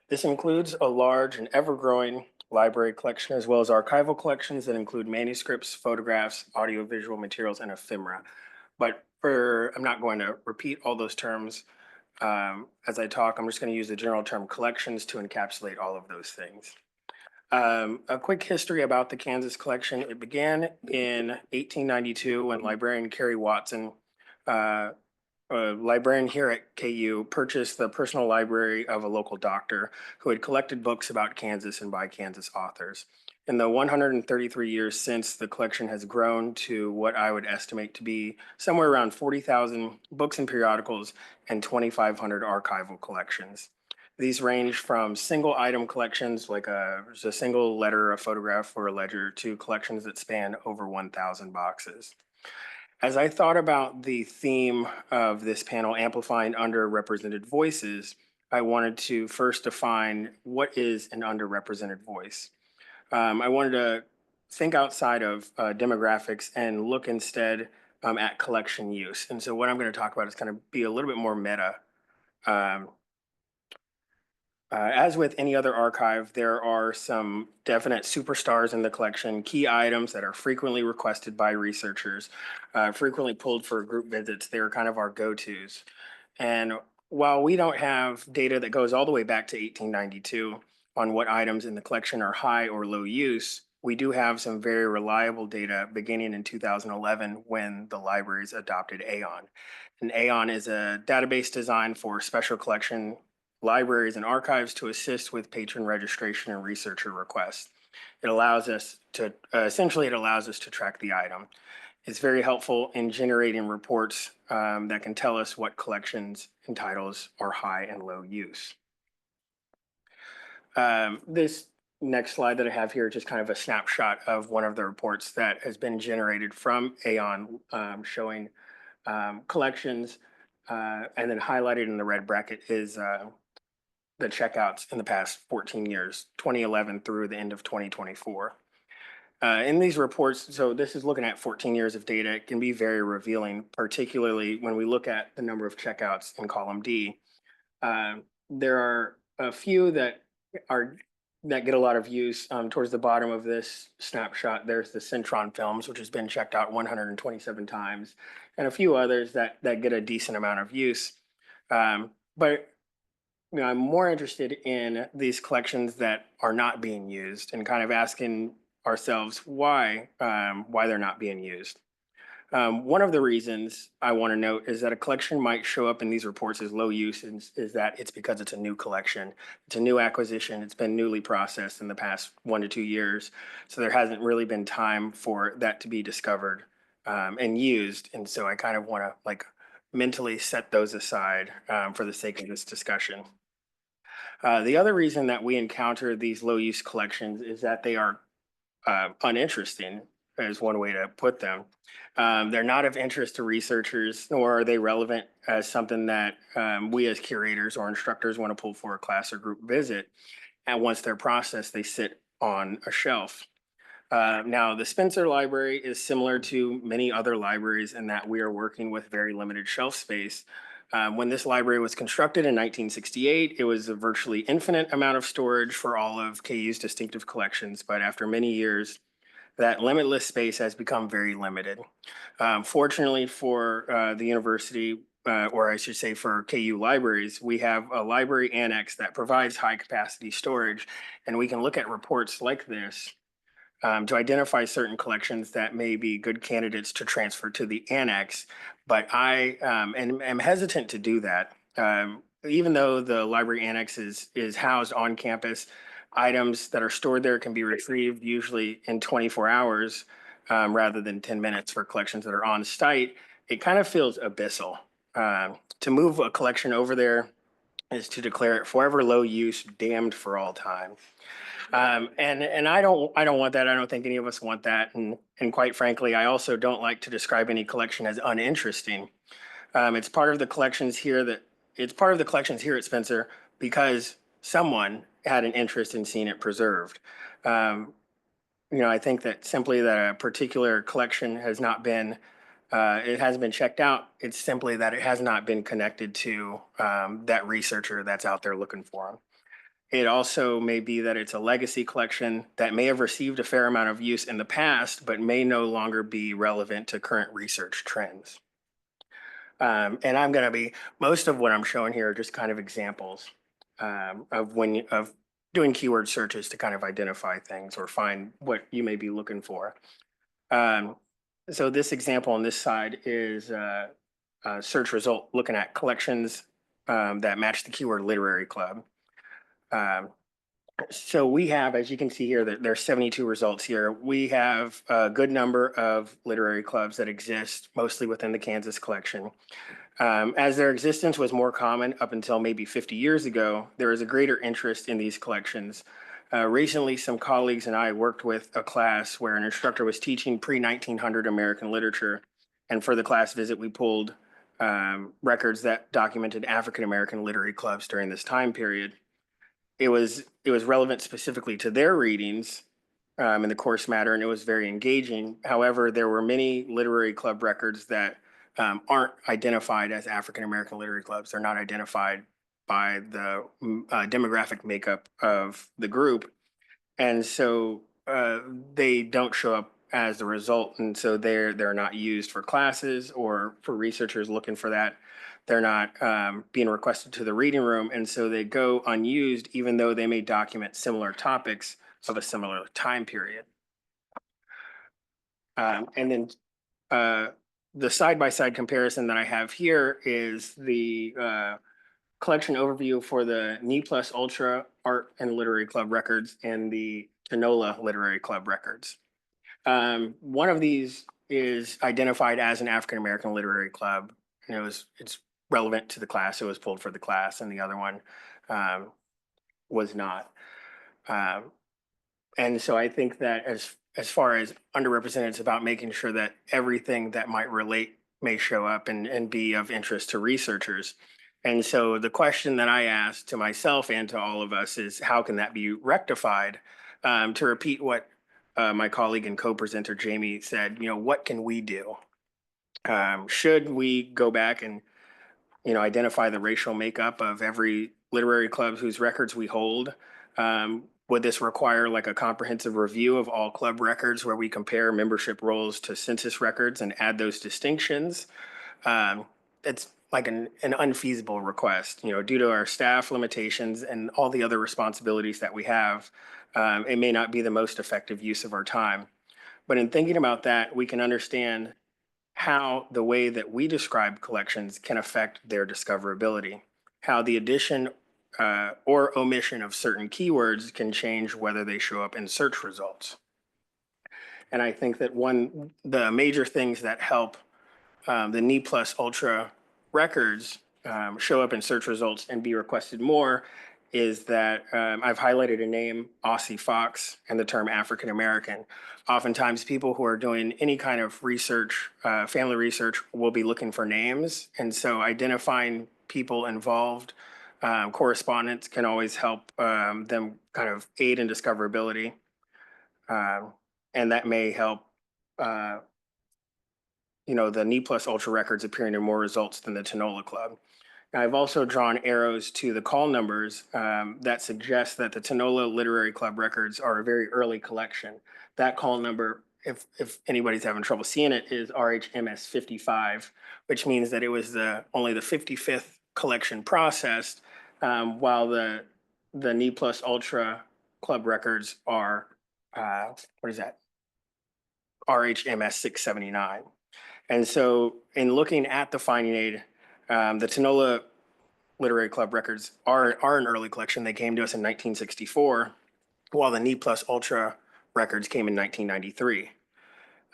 Speaker 6: This includes a large and ever-growing library collection, as well as archival collections that include manuscripts, photographs, audiovisual materials, and ephemera. But I'm not going to repeat all those terms as I talk. I'm just going to use the general term collections to encapsulate all of those things. A quick history about the Kansas collection. It began in 1892 when librarian Carrie Watson, a librarian here at KU, purchased the personal library of a local doctor who had collected books about Kansas and by Kansas authors. In the 133 years since, the collection has grown to what I would estimate to be somewhere around 40,000 books and periodicals and 2,500 archival collections. These range from single item collections, like a single letter, a photograph, or a ledger, to collections that span over 1,000 boxes. As I thought about the theme of this panel, Amplifying Underrepresented Voices, I wanted to first define what is an underrepresented voice. I wanted to think outside of demographics and look instead at collection use. And so what I'm going to talk about is kind of be a little bit more meta. As with any other archive, there are some definite superstars in the collection, key items that are frequently requested by researchers, frequently pulled for group visits. They're kind of our go-tos. And while we don't have data that goes all the way back to 1892 on what items in the collection are high or low use, we do have some very reliable data beginning in 2011 when the libraries adopted AON. And AON is a database designed for special collection libraries and archives to assist with patron registration and researcher requests. It allows us to, it allows us to track the item. It's very helpful in generating reports that can tell us what collections and titles are high and low use. This next slide that I have here is just kind of a snapshot of one of the reports that has been generated from AON showing collections, and then highlighted in the red bracket is the checkouts in the past 14 years, 2011 through the end of 2024. In these reports, so this is looking at 14 years of data, it can be very revealing, particularly when we look at the number of checkouts in column D. There are a few that get a lot of use. Towards the bottom of this snapshot, there's the Centron films, which has been checked out 127 times, and a few others that get a decent amount of use. But I'm more interested in these collections that are not being used and kind of asking ourselves why they're not being used. One of the reasons I want to note is that a collection might show up in these reports as low use is that it's because it's a new collection. It's a new acquisition. It's been newly processed in the past 1 to 2 years. So there hasn't really been time for that to be discovered and used. And so I kind of want to mentally set those aside for the sake of this discussion. The other reason that we encounter these low use collections is that they are uninteresting, is one way to put them. They're not of interest to researchers, nor are they relevant as something that we as curators or instructors want to pull for a class or group visit. And once they're processed, they sit on a shelf. Now, the Spencer Library is similar to many other libraries in that we are working with very limited shelf space. When this library was constructed in 1968, it was a virtually infinite amount of storage for all of KU's distinctive collections, but after many years, that limitless space has become very limited. Fortunately for the university, or I should say for KU libraries, we have a library annex that provides high capacity storage, and we can look at reports like this to identify certain collections that may be good candidates to transfer to the annex. But I am hesitant to do that. Even though the library annex is housed on campus, items that are stored there can be retrieved usually in 24 hours rather than 10 minutes for collections that are on site. It kind of feels abyssal. To move a collection over there is to declare it forever low use, damned for all time. And I don't want that. I don't think any of us want that. And quite frankly, I also don't like to describe any collection as uninteresting. It's part of the collections here at Spencer because someone had an interest in seeing it preserved. I think that simply that a particular collection has not been, it hasn't been checked out. It's simply that it has not been connected to that researcher that's out there looking for them. It also may be that it's a legacy collection that may have received a fair amount of use in the past, but may no longer be relevant to current research trends. And most of what I'm showing here are just kind of examples of doing keyword searches to kind of identify things or find what you may be looking for. So this example on this side is a search result looking at collections that match the keyword literary club. So we have, as you can see here, that there's 72 results here. We have a good number of literary clubs that exist, mostly within the Kansas collection. As their existence was more common up until maybe 50 years ago, there is a greater interest in these collections. Recently, some colleagues and I worked with a class where an instructor was teaching pre-1900 American literature. And for the class visit, we pulled records that documented African American literary clubs during this time period. It was relevant specifically to their readings in the course matter, and it was very engaging. However, there were many literary club records that aren't identified as African American literary clubs. They're not identified by the demographic makeup of the group, and so they don't show up as the result, and so they're not used for classes or for researchers looking for that. They're not being requested to the reading room, and so they go unused, even though they may document similar topics of a similar time period. And then the side-by-side comparison that I have here is the collection overview for the NE+ Ultra Art and Literary Club records and the Tanola Literary Club records. One of these is identified as an African American literary club, and it's relevant to the class. It was pulled for the class, and the other one was not. And so I think that as far as underrepresented, it's about making sure that everything that might relate may show up and be of interest to researchers. And so the question that I asked to myself and to all of us is, how can that be rectified? To repeat what my colleague and co-presenter Jamie said, what can we do? Should we go back and identify the racial makeup of every literary club whose records we hold? Would this require like a comprehensive review of all club records where we compare membership rolls to census records and add those distinctions? It's like an unfeasible request, due to our staff limitations and all the other responsibilities that we have. It may not be the most effective use of our time. But in thinking about that, we can understand how the way that we describe collections can affect their discoverability, how the addition or omission of certain keywords can change whether they show up in search results. And I think that the major things that help the NE+ Ultra records show up in search results and be requested more is that I've highlighted a name, Aussie Fox, and the term African American. Oftentimes people who are doing any kind of research, family research, will be looking for names. And so identifying people involved, correspondence can always help them kind of aid in discoverability. And that may help the NE+ Ultra records appearing in more results than the Tanola Club. I've also drawn arrows to the call numbers that suggest that the Tanola Literary Club records are a very early collection. That call number, if anybody's having trouble seeing it, is RHMS 55, which means that it was only the 55th collection processed, while the NE Plus Ultra Club records are, what is that? RHMS 679. And so in looking at the finding aid, the Tanola Literary Club records are an early collection. They came to us in 1964, while the NE Plus Ultra records came in 1993.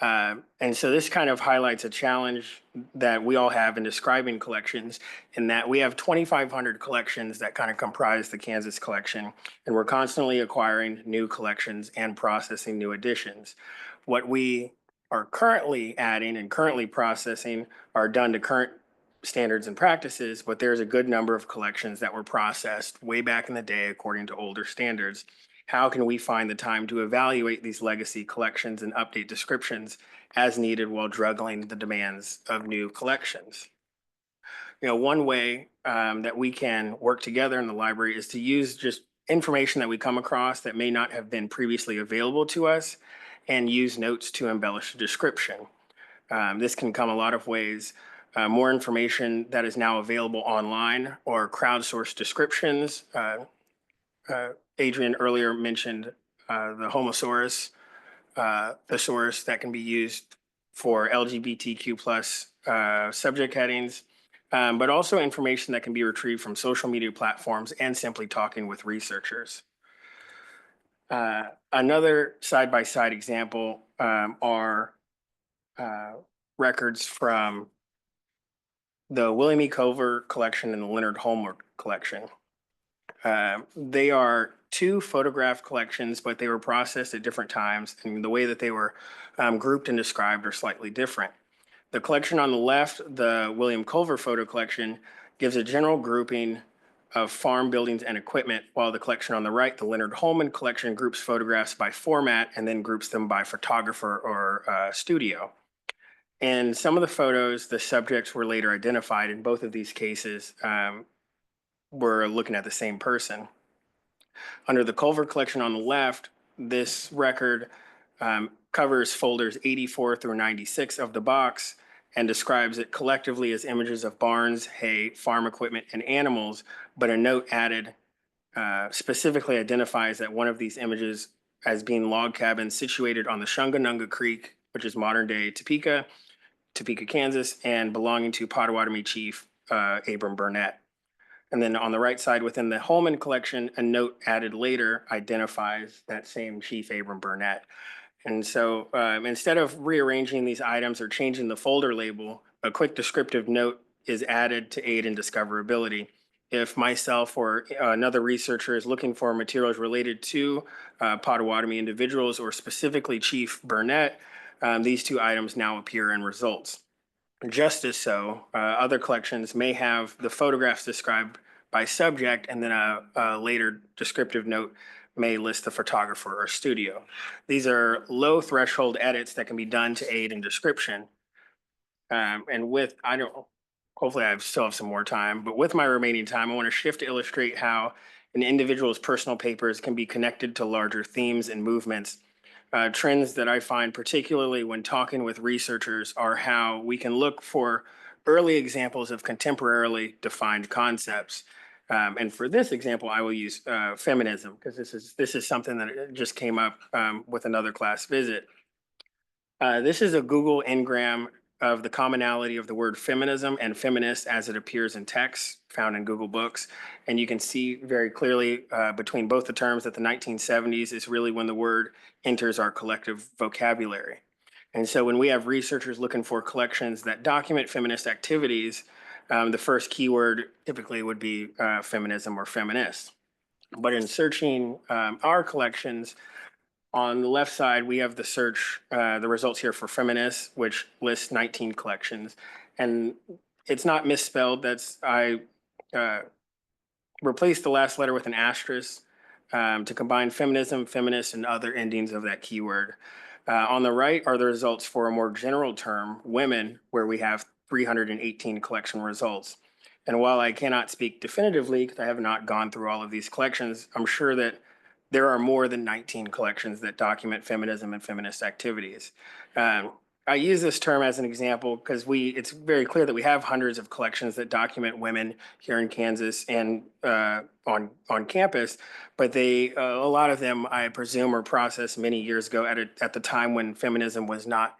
Speaker 6: And so this kind of highlights a challenge that we all have in describing collections, in that we have 2,500 collections that kind of comprise the Kansas collection, and we're constantly acquiring new collections and processing new additions. What we are currently adding and currently processing are done to current standards and practices, but there's a good number of collections that were processed way back in the day according to older standards. How can we find the time to evaluate these legacy collections and update descriptions as needed while juggling the demands of new collections? One way that we can work together in the library is to use just information that we come across that may not have been previously available to us and use notes to embellish the description. This can come a lot of ways. More information that is now available online or crowdsourced descriptions. Adrian earlier mentioned the Homosaurus thesaurus that can be used for LGBTQ plus subject headings, but also information that can be retrieved from social media platforms and simply talking with researchers. Another side-by-side example are records from the William E. Culver collection and the Leonard Holmer collection. They are two photograph collections, but they were processed at different times, and the way that they were grouped and described are slightly different. The collection on the left, the William Culver photo collection, gives a general grouping of farm buildings and equipment, while the collection on the right, the Leonard Holman collection, groups photographs by format and then groups them by photographer or studio. In some of the photos, the subjects were later identified. In both of these cases, we're looking at the same person. Under the Culver collection on the left, this record covers folders 84 through 96 of the box and describes it collectively as images of barns, hay, farm equipment, and animals, but a note added specifically identifies that one of these images as being log cabins situated on the Shunganunga Creek, which is modern-day Topeka, Kansas, and belonging to Potawatomi Chief Abram Burnett. And then on the right side within the Holman collection, a note added later identifies that same Chief Abram Burnett. And so instead of rearranging these items or changing the folder label, a quick descriptive note is added to aid in discoverability. If myself or another researcher is looking for materials related to Potawatomi individuals or specifically Chief Burnett, these two items now appear in results. Just as so, other collections may have the photographs described by subject, and then a later descriptive note may list the photographer or studio. These are low threshold edits that can be done to aid in description. And with, hopefully I still have some more time, but with my remaining time, I want to shift to illustrate how an individual's personal papers can be connected to larger themes and movements. Trends that I find particularly when talking with researchers are how we can look for early examples of contemporarily defined concepts. And for this example, I will use feminism, because this is something that just came up with another class visit. This is a Google Ngram of the commonality of the word feminism and feminist as it appears in text found in Google Books. And you can see very clearly between both the terms that the 1970s is really when the word enters our collective vocabulary. And so when we have researchers looking for collections that document feminist activities, the first keyword typically would be feminism or feminist. But in searching our collections, on the left side, we have the search, the results here for feminist, which lists 19 collections. And it's not misspelled. I replaced the last letter with an asterisk to combine feminism, feminist, and other endings of that keyword. On the right are the results for a more general term, women, where we have 318 collection results. And while I cannot speak definitively, because I have not gone through all of these collections, I'm sure that there are more than 19 collections that document feminism and feminist activities. I use this term as an example because it's very clear that we have hundreds of collections that document women here in Kansas and on campus, but a lot of them, I presume, were processed many years ago at the time when feminism was not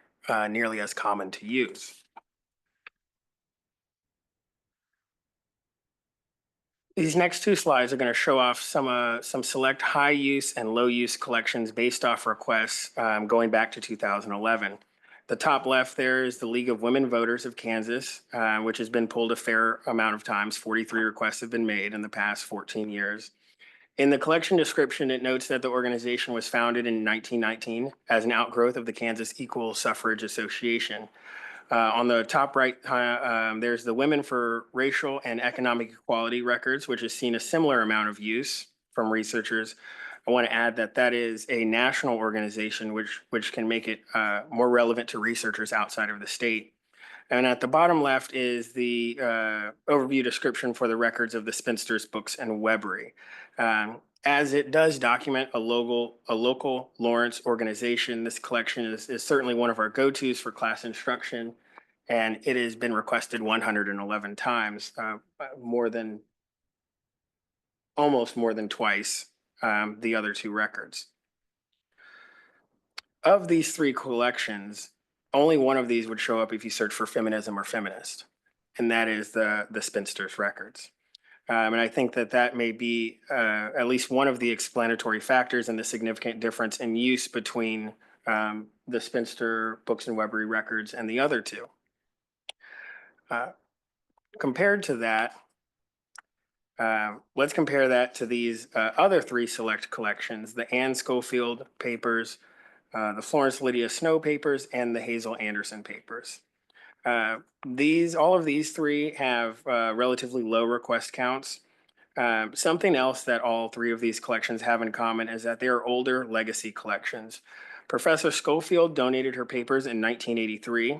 Speaker 6: nearly as common to use. These next two slides are going to show off some select high use and low use collections based off requests going back to 2011. The top left there is the League of Women Voters of Kansas, which has been pulled a fair amount of times. 43 requests have been made in the past 14 years. In the collection description, it notes that the organization was founded in 1919 as an outgrowth of the Kansas Equal Suffrage Association. On the top right, there's the Women for Racial and Economic Equality records, which has seen a similar amount of use from researchers. I want to add that that is a national organization, which can make it more relevant to researchers outside of the state. And at the bottom left is the overview description for the records of the Spinsters Books and Webbery. As it does document a local Lawrence organization, this collection is certainly one of our go-tos for class instruction, and it has been requested 111 times, almost more than twice the other two records. Of these three collections, only one of these would show up if you search for feminism or feminist, and that is the Spinsters records. And I think that may be at least one of the explanatory factors in the significant difference in use between the Spinster Books and Webbery records and the other two. Compared to that, let's compare that to these other three select collections: the Anne Schofield papers, the Florence Lydia Snow papers, and the Hazel Anderson papers. All of these three have relatively low request counts. Something else that all three of these collections have in common is that they are older legacy collections. Professor Schofield donated her papers in 1983,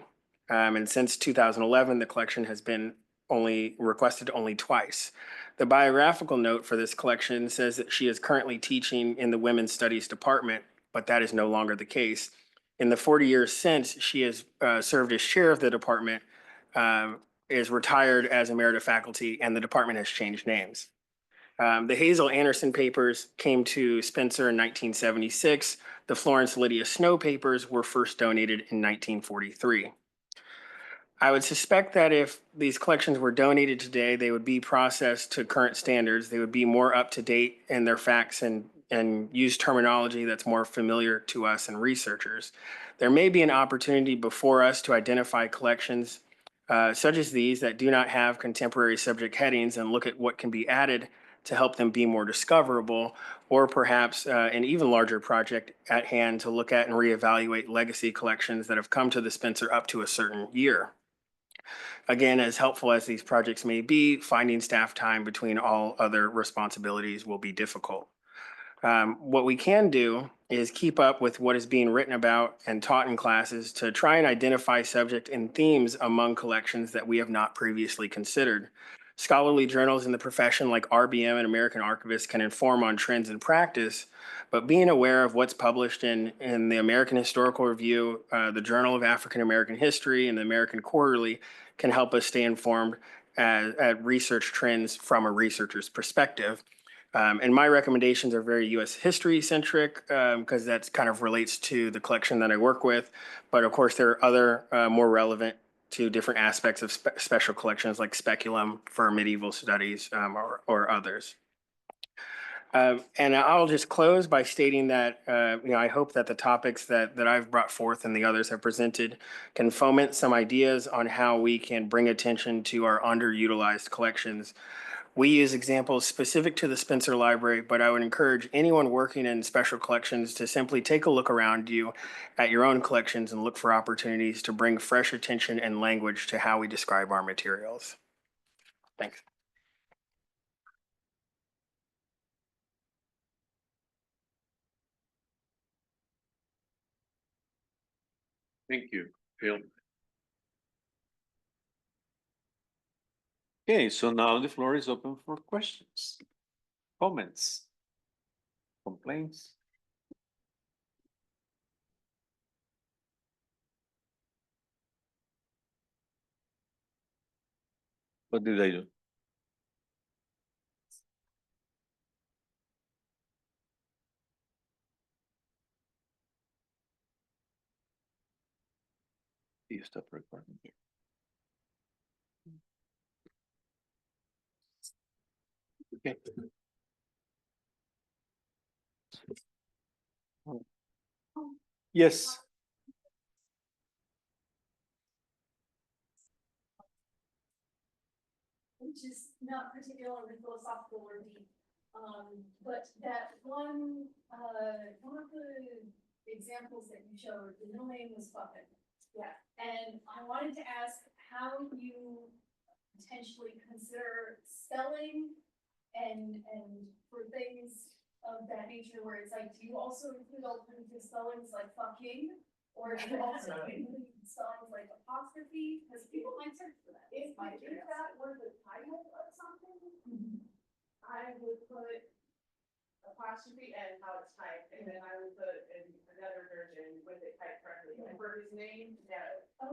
Speaker 6: and since 2011, the collection has been requested only twice. The biographical note for this collection says that she is currently teaching in the Women's Studies Department, but that is no longer the case. In the 40 years since she has served as chair of the department, is retired as emerita faculty, and the department has changed names. The Hazel Anderson papers came to Spencer in 1976. The Florence Lydia Snow papers were first donated in 1943. I would suspect that if these collections were donated today, they would be processed to current standards. They would be more up to date in their facts and use terminology that's more familiar to us and researchers. There may be an opportunity before us to identify collections such as these that do not have contemporary subject headings and look at what can be added to help them be more discoverable, or perhaps an even larger project at hand to look at and reevaluate legacy collections that have come to the Spencer up to a certain year. Again, as helpful as these projects may be, finding staff time between all other responsibilities will be difficult. What we can do is keep up with what is being written about and taught in classes to try and identify subject and themes among collections that we have not previously considered. Scholarly journals in the profession like RBM and American Archivists can inform on trends and practice, but being aware of what's published in the American Historical Review, the Journal of African American History, and the American Quarterly can help us stay informed at research trends from a researcher's perspective. And my recommendations are very U.S. history centric because that kind of relates to the collection that I work with. But of course, there are other more relevant to different aspects of special collections like Speculum for medieval studies or others. And I'll just close by stating that I hope that the topics that I've brought forth and the others have presented can foment some ideas on how we can bring attention to our underutilized collections. We use examples specific to the Spencer Library, but I would encourage anyone working in special collections to simply take a look around you at your own collections and look for opportunities to bring fresh attention and language to how we describe our materials. Thanks.
Speaker 1: Thank you, Phil. Okay, so now the floor is open for questions, comments, complaints. What did I do? You stop recording. Okay. Yes.
Speaker 3: Which is not particularly philosophical or deep. But that one of the examples that you showed, the middle name was fucking. Yeah. And I wanted to ask how you potentially consider spelling and for things of that nature where it's like, do you also include alternative spellings like fucking? Or do you also include spellings like apostrophe? Because people might search for that. If that were the title of something, I would put apostrophe and how it's typed, and then I would put in another version with it typed correctly. And for his name, no.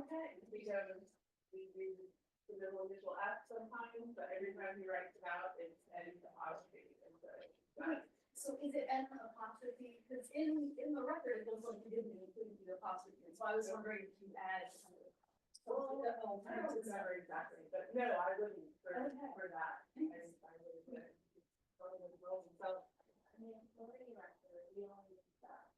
Speaker 3: Okay. Because we use the middle initial F sometimes, but every time he writes it out, it's N apostrophe. And so is it N apostrophe? Because in the record, it looks like you didn't include the apostrophe. So I was wondering if you add. Well, I don't remember exactly, but no, I wouldn't for that. I would put so. I mean, already record, we only use that.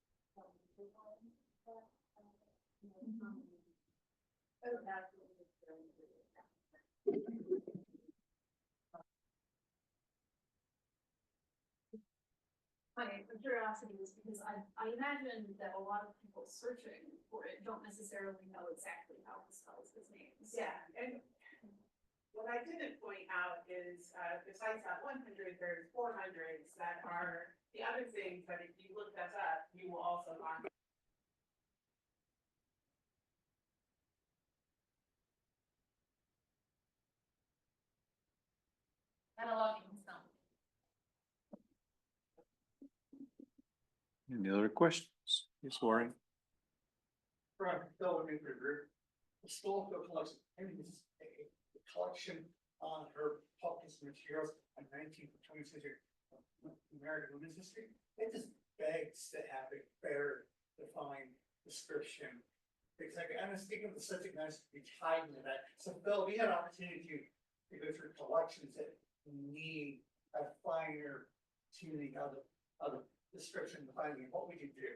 Speaker 3: Oh, that's what it's going to do. My curiosity was because I imagine that a lot of people searching for it don't necessarily know exactly how to spell his name. Yeah, and what I didn't point out is, besides that 100, there's 400s that are the other things that if you look that up, you will also find. Cataloging some.
Speaker 1: Any other questions? Yes, Warren.
Speaker 7: From Cataloguing group, the school collection, is a collection on her published materials on 19th and 20th century American women's history. It just begs to have a better defined description. Because I'm just thinking of the subject matter to be tied into that. So Bill, we had an opportunity to go through collections that need a finer tuning of the description, defining what we could do,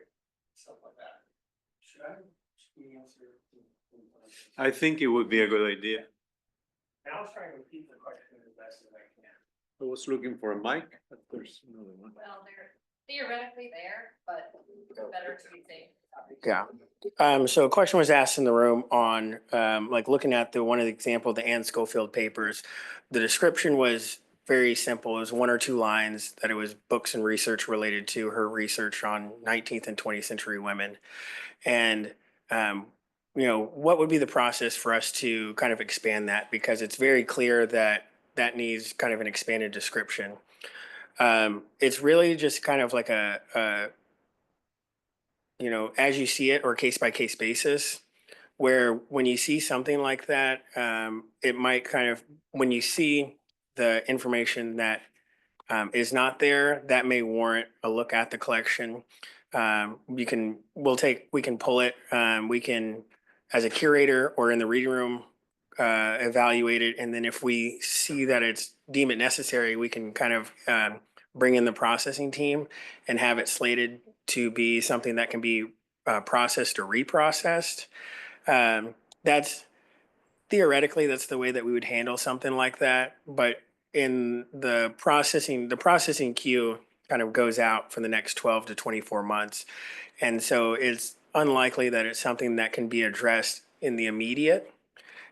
Speaker 7: stuff like that. Should I?
Speaker 1: I think it would be a good idea.
Speaker 7: And I was trying to repeat the question as best as I can.
Speaker 1: I was looking for a mic, but there's another one.
Speaker 3: Well, they're theoretically there, but better to be safe.
Speaker 6: Yeah. So a question was asked in the room on, like looking at one of the example, the Anne Schofield papers. The description was very simple. It was 1 or 2 lines that it was books and research related to her research on 19th and 20th century women. And, what would be the process for us to kind of expand that? Because it's very clear that that needs kind of an expanded description. It's really just kind of like a as you see it or case by case basis, where when you see something like that, it might kind of, when you see the information that is not there, that may warrant a look at the collection. We can pull it. We can, as a curator or in the reading room, evaluate it. And then if we see that deem it necessary, we can kind of bring in the processing team and have it slated to be something that can be processed or reprocessed. That's theoretically, that's the way that we would handle something like that. But in the processing queue kind of goes out for the next 12 to 24 months. And so it's unlikely that it's something that can be addressed in the immediate,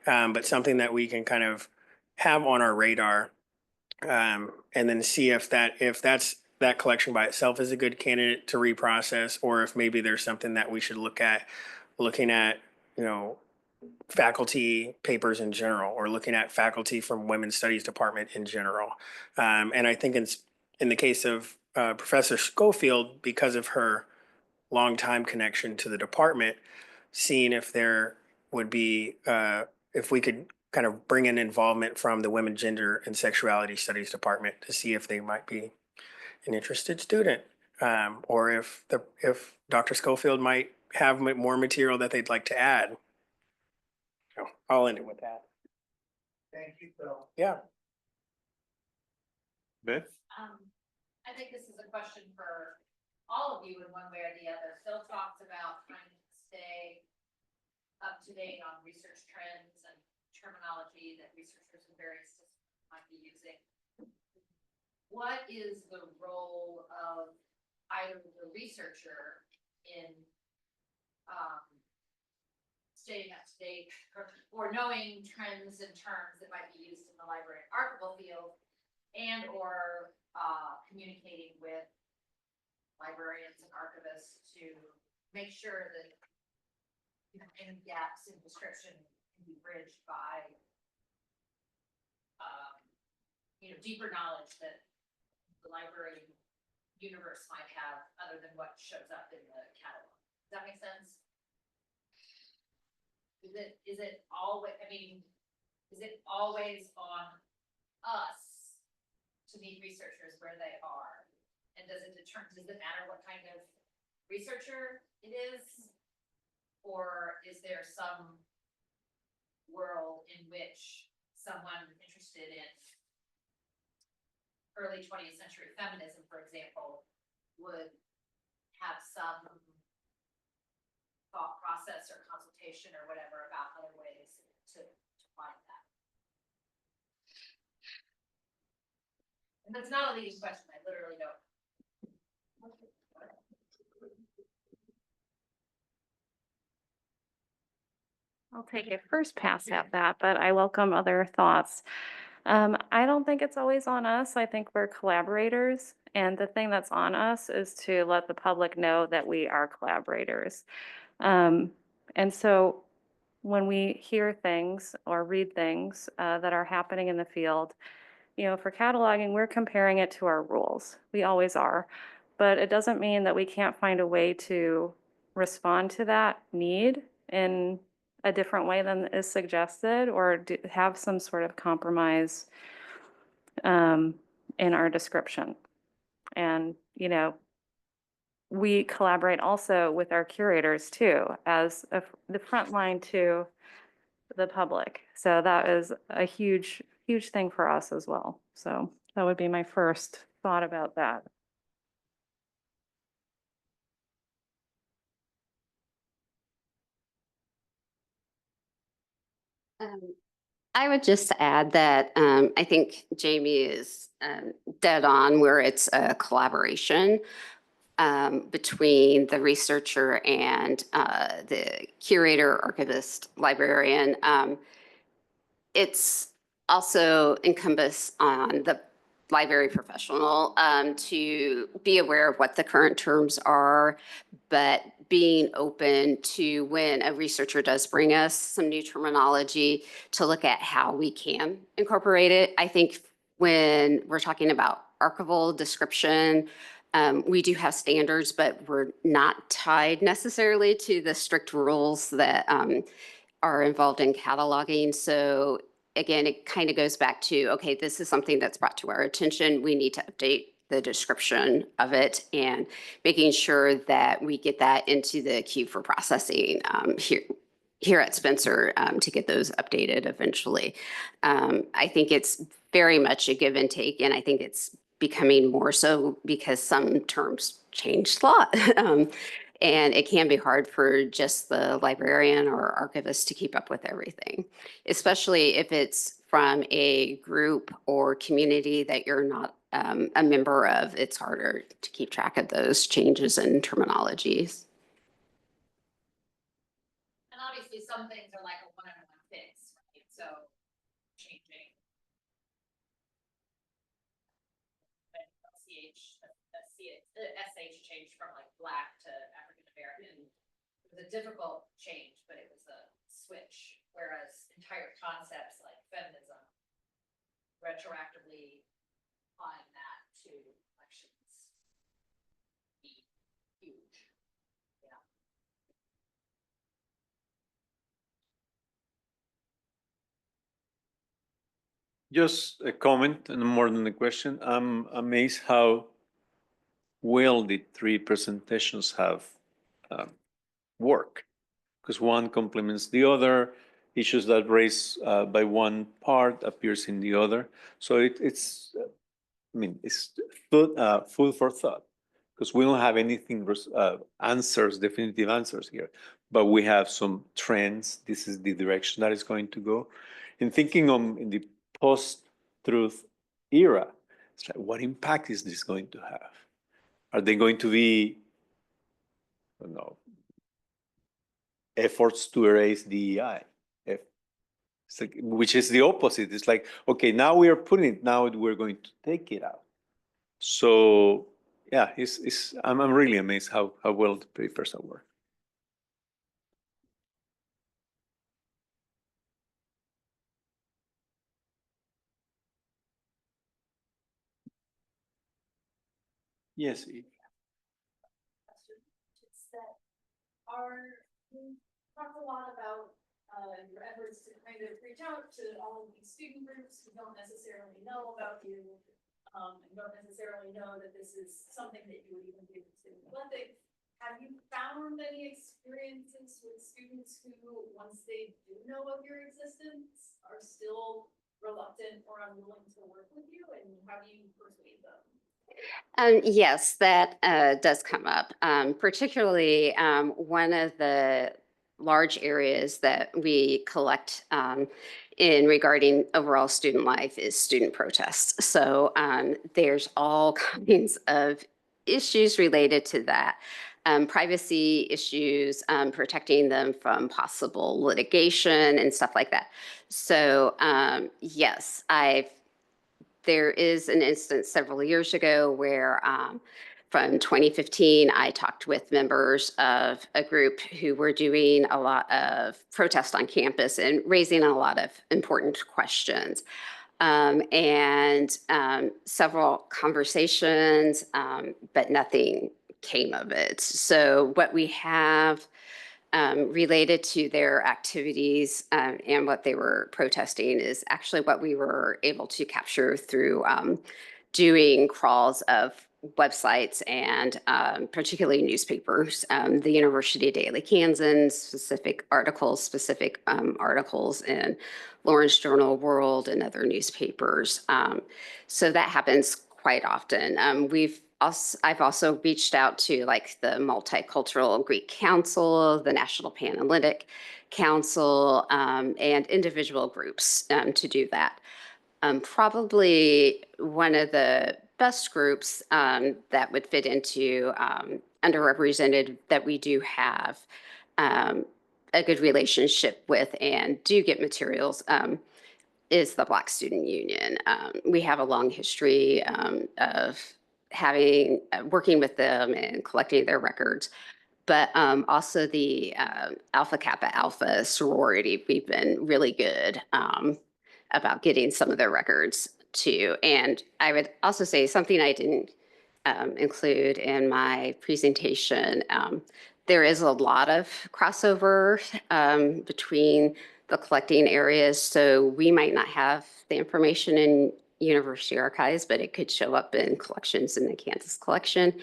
Speaker 6: but something that we can kind of have on our radar, and then see if that collection by itself is a good candidate to reprocess, or if maybe there's something that we should looking at, faculty papers in general, or looking at faculty from Women's Studies Department in general. And I think in the case of Professor Schofield, because of her longtime connection to the department, seeing if there would be, if we could kind of bring in involvement from the Women, Gender, and Sexuality Studies Department to see if they might be an interested student, or if Dr. Schofield might have more material that they'd like to add. So I'll end it with that.
Speaker 7: Thank you, Phil.
Speaker 6: Yeah.
Speaker 1: Beth?
Speaker 8: I think this is a question for all of you in one way or the other. Phil talks about trying to stay up to date on research trends and terminology that researchers in various disciplines might be using. What is the role of either the researcher in staying up to date or knowing trends and terms that might be used in the library and archival field, and or communicating with librarians and archivists to make sure that any gaps in description can be bridged by deeper knowledge that the library universe might have other than what shows up in the catalog. Does that make sense? Is it always, is it always on us to meet researchers where they are? And does it matter what kind of researcher it is? Or is there some world in which someone interested in early 20th century feminism, for example, would have some thought process or consultation or whatever about other ways to find that? And that's not a leading question. I literally don't.
Speaker 4: I'll take a first pass at that, but I welcome other thoughts. I don't think it's always on us. I think we're collaborators. And the thing that's on us is to let the public know that we are collaborators. And so when we hear things or read things that are happening in the field, for cataloging, we're comparing it to our rules. We always are. But it doesn't mean that we can't find a way to respond to that need in a different way than is suggested, or have some sort of compromise in our description. And, we collaborate also with our curators too, as the front line to the public. So that is a huge, huge thing for us as well. So that would be my first thought about that.
Speaker 2: I would just add that I think Jamie is dead on where it's a collaboration between the researcher and the curator, archivist, librarian. It's also incumbent on the library professional to be aware of what the current terms are, but being open to when a researcher does bring us some new terminology to look at how we can incorporate it. I think when we're talking about archival description, we do have standards, but we're not tied necessarily to the strict rules that are involved in cataloging. So again, it kind of goes back to, okay, this is something that's brought to our attention. We need to update the description of it and making sure that we get that into the queue for processing here at Spencer to get those updated eventually. I think it's very much a give and take, and I think it's becoming more so because some terms changed a lot. And it can be hard for just the librarian or archivist to keep up with everything, especially if it's from a group or community that you're not a member of. It's harder to keep track of those changes in terminologies.
Speaker 8: And obviously some things are like a one-on-one fix, right? So changing SH changed from like Black to African American. It was a difficult change, but it was a switch. collections be huge. Yeah.
Speaker 1: Just a comment and more than a question. I'm amazed how well the three presentations have worked, because one complements the other. Issues that raised by one part appears in the other. So it's, I mean, it's food for thought, because we don't have anything answers, definitive answers here, but we have some trends. This is the direction that is going to go. In thinking in the post-truth era, it's like, what impact is this going to have? Are they going to be, I don't know, efforts to erase DEI? It's like, which is the opposite. It's like, okay, now we are putting it, now we're going to take it out. So yeah, I'm really amazed how well the papers are working. Yes.
Speaker 3: It's that we talk a lot about your efforts to kind of reach out to all of these student groups who don't necessarily know about you, and don't necessarily know that this is something that you would even do with student athletics. Have you found any experiences with students who, once they do know of your existence, are still reluctant or unwilling to work with you, and how do you persuade them?
Speaker 2: Yes, that does come up. Particularly, one of the large areas that we collect in regarding overall student life is student protests. So there's all kinds of issues related to that. Privacy issues, protecting them from possible litigation and stuff like that. So yes, there is an instance several years ago where from 2015, I talked with members of a group who were doing a lot of protest on campus and raising a lot of important questions. And several conversations, but nothing came of it. So what we have related to their activities and what they were protesting is actually what we were able to capture through doing crawls of websites and particularly newspapers, the University Daily Kansans, specific articles in Lawrence Journal World and other newspapers. So that happens quite often. I've also reached out to like the Multicultural Greek Council, the National Panhellenic Council, and individual groups to do that. Probably one of the best groups that would fit into underrepresented that we do have a good relationship with and do get materials is the Black Student Union. We have a long history of working with them and collecting their records, but also the Alpha Kappa Alpha sorority. We've been really good about getting some of their records too. And I would also say something I didn't include in my presentation. There is a lot of crossover between the collecting areas. So we might not have the information in university archives, but it could show up in collections in the Kansas collection.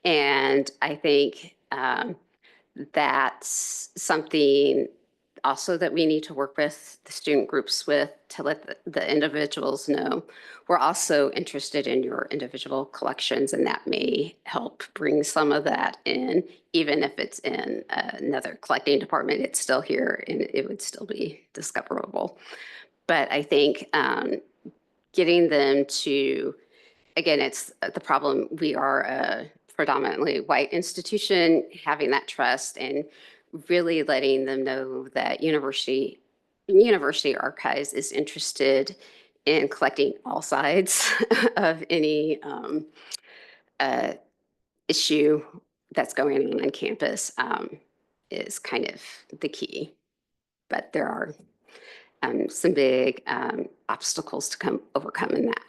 Speaker 2: And I think that's something also that we need to work with the student groups with to let the individuals know. We're also interested in your individual collections, and that may help bring some of that in, even if it's in another collecting department, it's still here and it would still be discoverable. But I think getting them to, again, it's the problem. We are a predominantly white institution, having that trust and really letting them know that University Archives is interested in collecting all sides of any issue that's going on campus is kind of the key. But there are some big obstacles to overcome in that.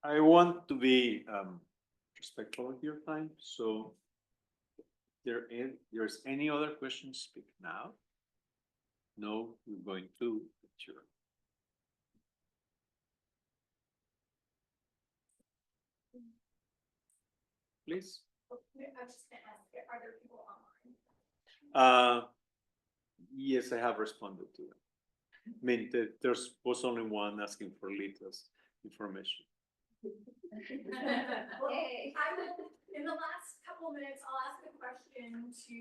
Speaker 1: I want to be respectful of your time, so there's any other questions, speak now. No, we're going to adjourn. Please.
Speaker 3: I'm just gonna ask, are there people online?
Speaker 1: Yes, I have responded to them. I mean, there's was only one asking for Lita's information.
Speaker 3: Well, I will, in the last couple of minutes, I'll ask a question to,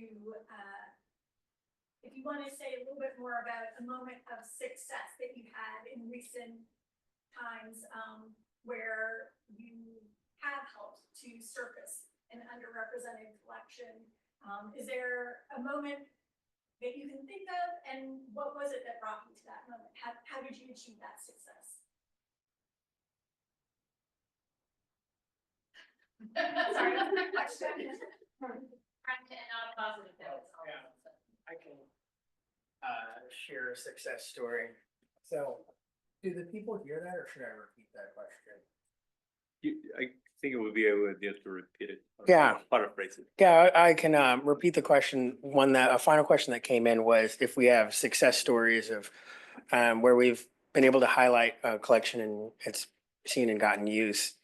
Speaker 3: if you want to say a little bit more about a moment of success that you had in recent times, where you have helped to surface an underrepresented collection. Is there a moment that you can think of, and what was it that brought you to that moment? How did you achieve that success? Sorry, that's my question.
Speaker 8: Trying to end on a positive note.
Speaker 6: Yeah. I can share a success story. So, do the people hear that, or should I repeat that question?
Speaker 1: I think it would be a good idea to repeat it. or
Speaker 6: Yeah.
Speaker 1: Paraphrase it.
Speaker 6: Yeah, I can repeat the question. A final question that came in was if we have success stories of where we've been able to highlight a collection and it's seen and gotten use.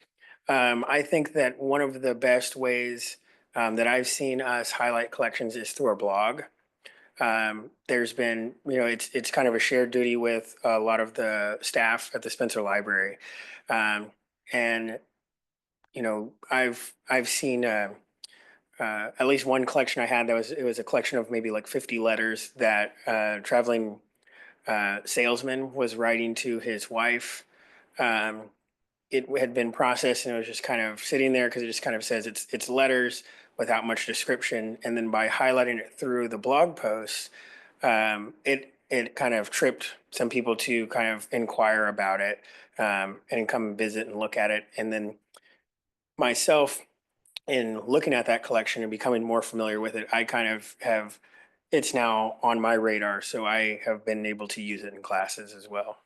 Speaker 6: I think that one of the best ways that I've seen us highlight collections is through our blog. There's been, it's kind of a shared duty with a lot of the staff at the Spencer Library. And, I've seen at least one collection I had it was a collection of maybe like 50 letters that traveling salesman was writing to his wife. It had been processed and it was just kind of sitting there because it just kind of says it's letters without much description. And then by highlighting it through the blog post, it kind of tripped some people to kind of inquire about it and come visit and look at it. And then myself, in looking at that collection and becoming more familiar with it, I kind of it's now on my radar. So I have been able to use it in classes as well.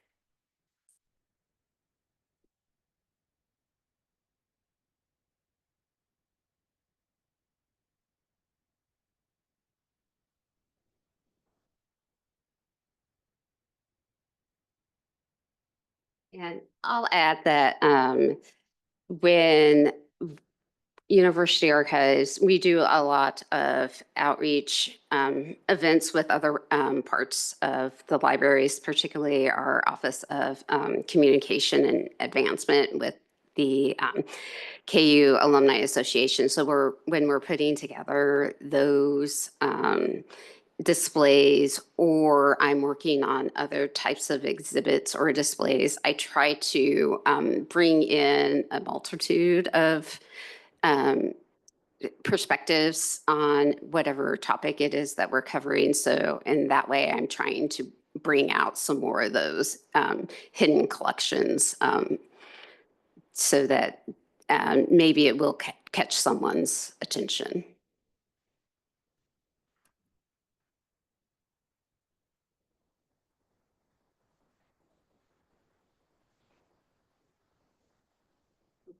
Speaker 2: And I'll add that when University Archives, we do a lot of outreach events with other parts of the libraries, particularly our Office of Communication and Advancement with the KU Alumni Association. So when we're putting together those displays, or I'm working on other types of exhibits or displays, I try to bring in a multitude of perspectives on whatever topic it is that we're covering. So in that way, I'm trying to bring out some more of those hidden collections so that maybe it will catch someone's attention.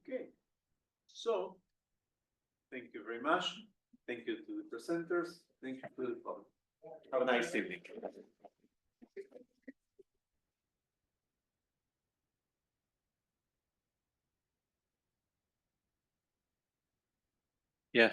Speaker 1: Okay, so thank you very much. Thank you to the presenters. Thank you to the public. Have a nice evening. Yeah.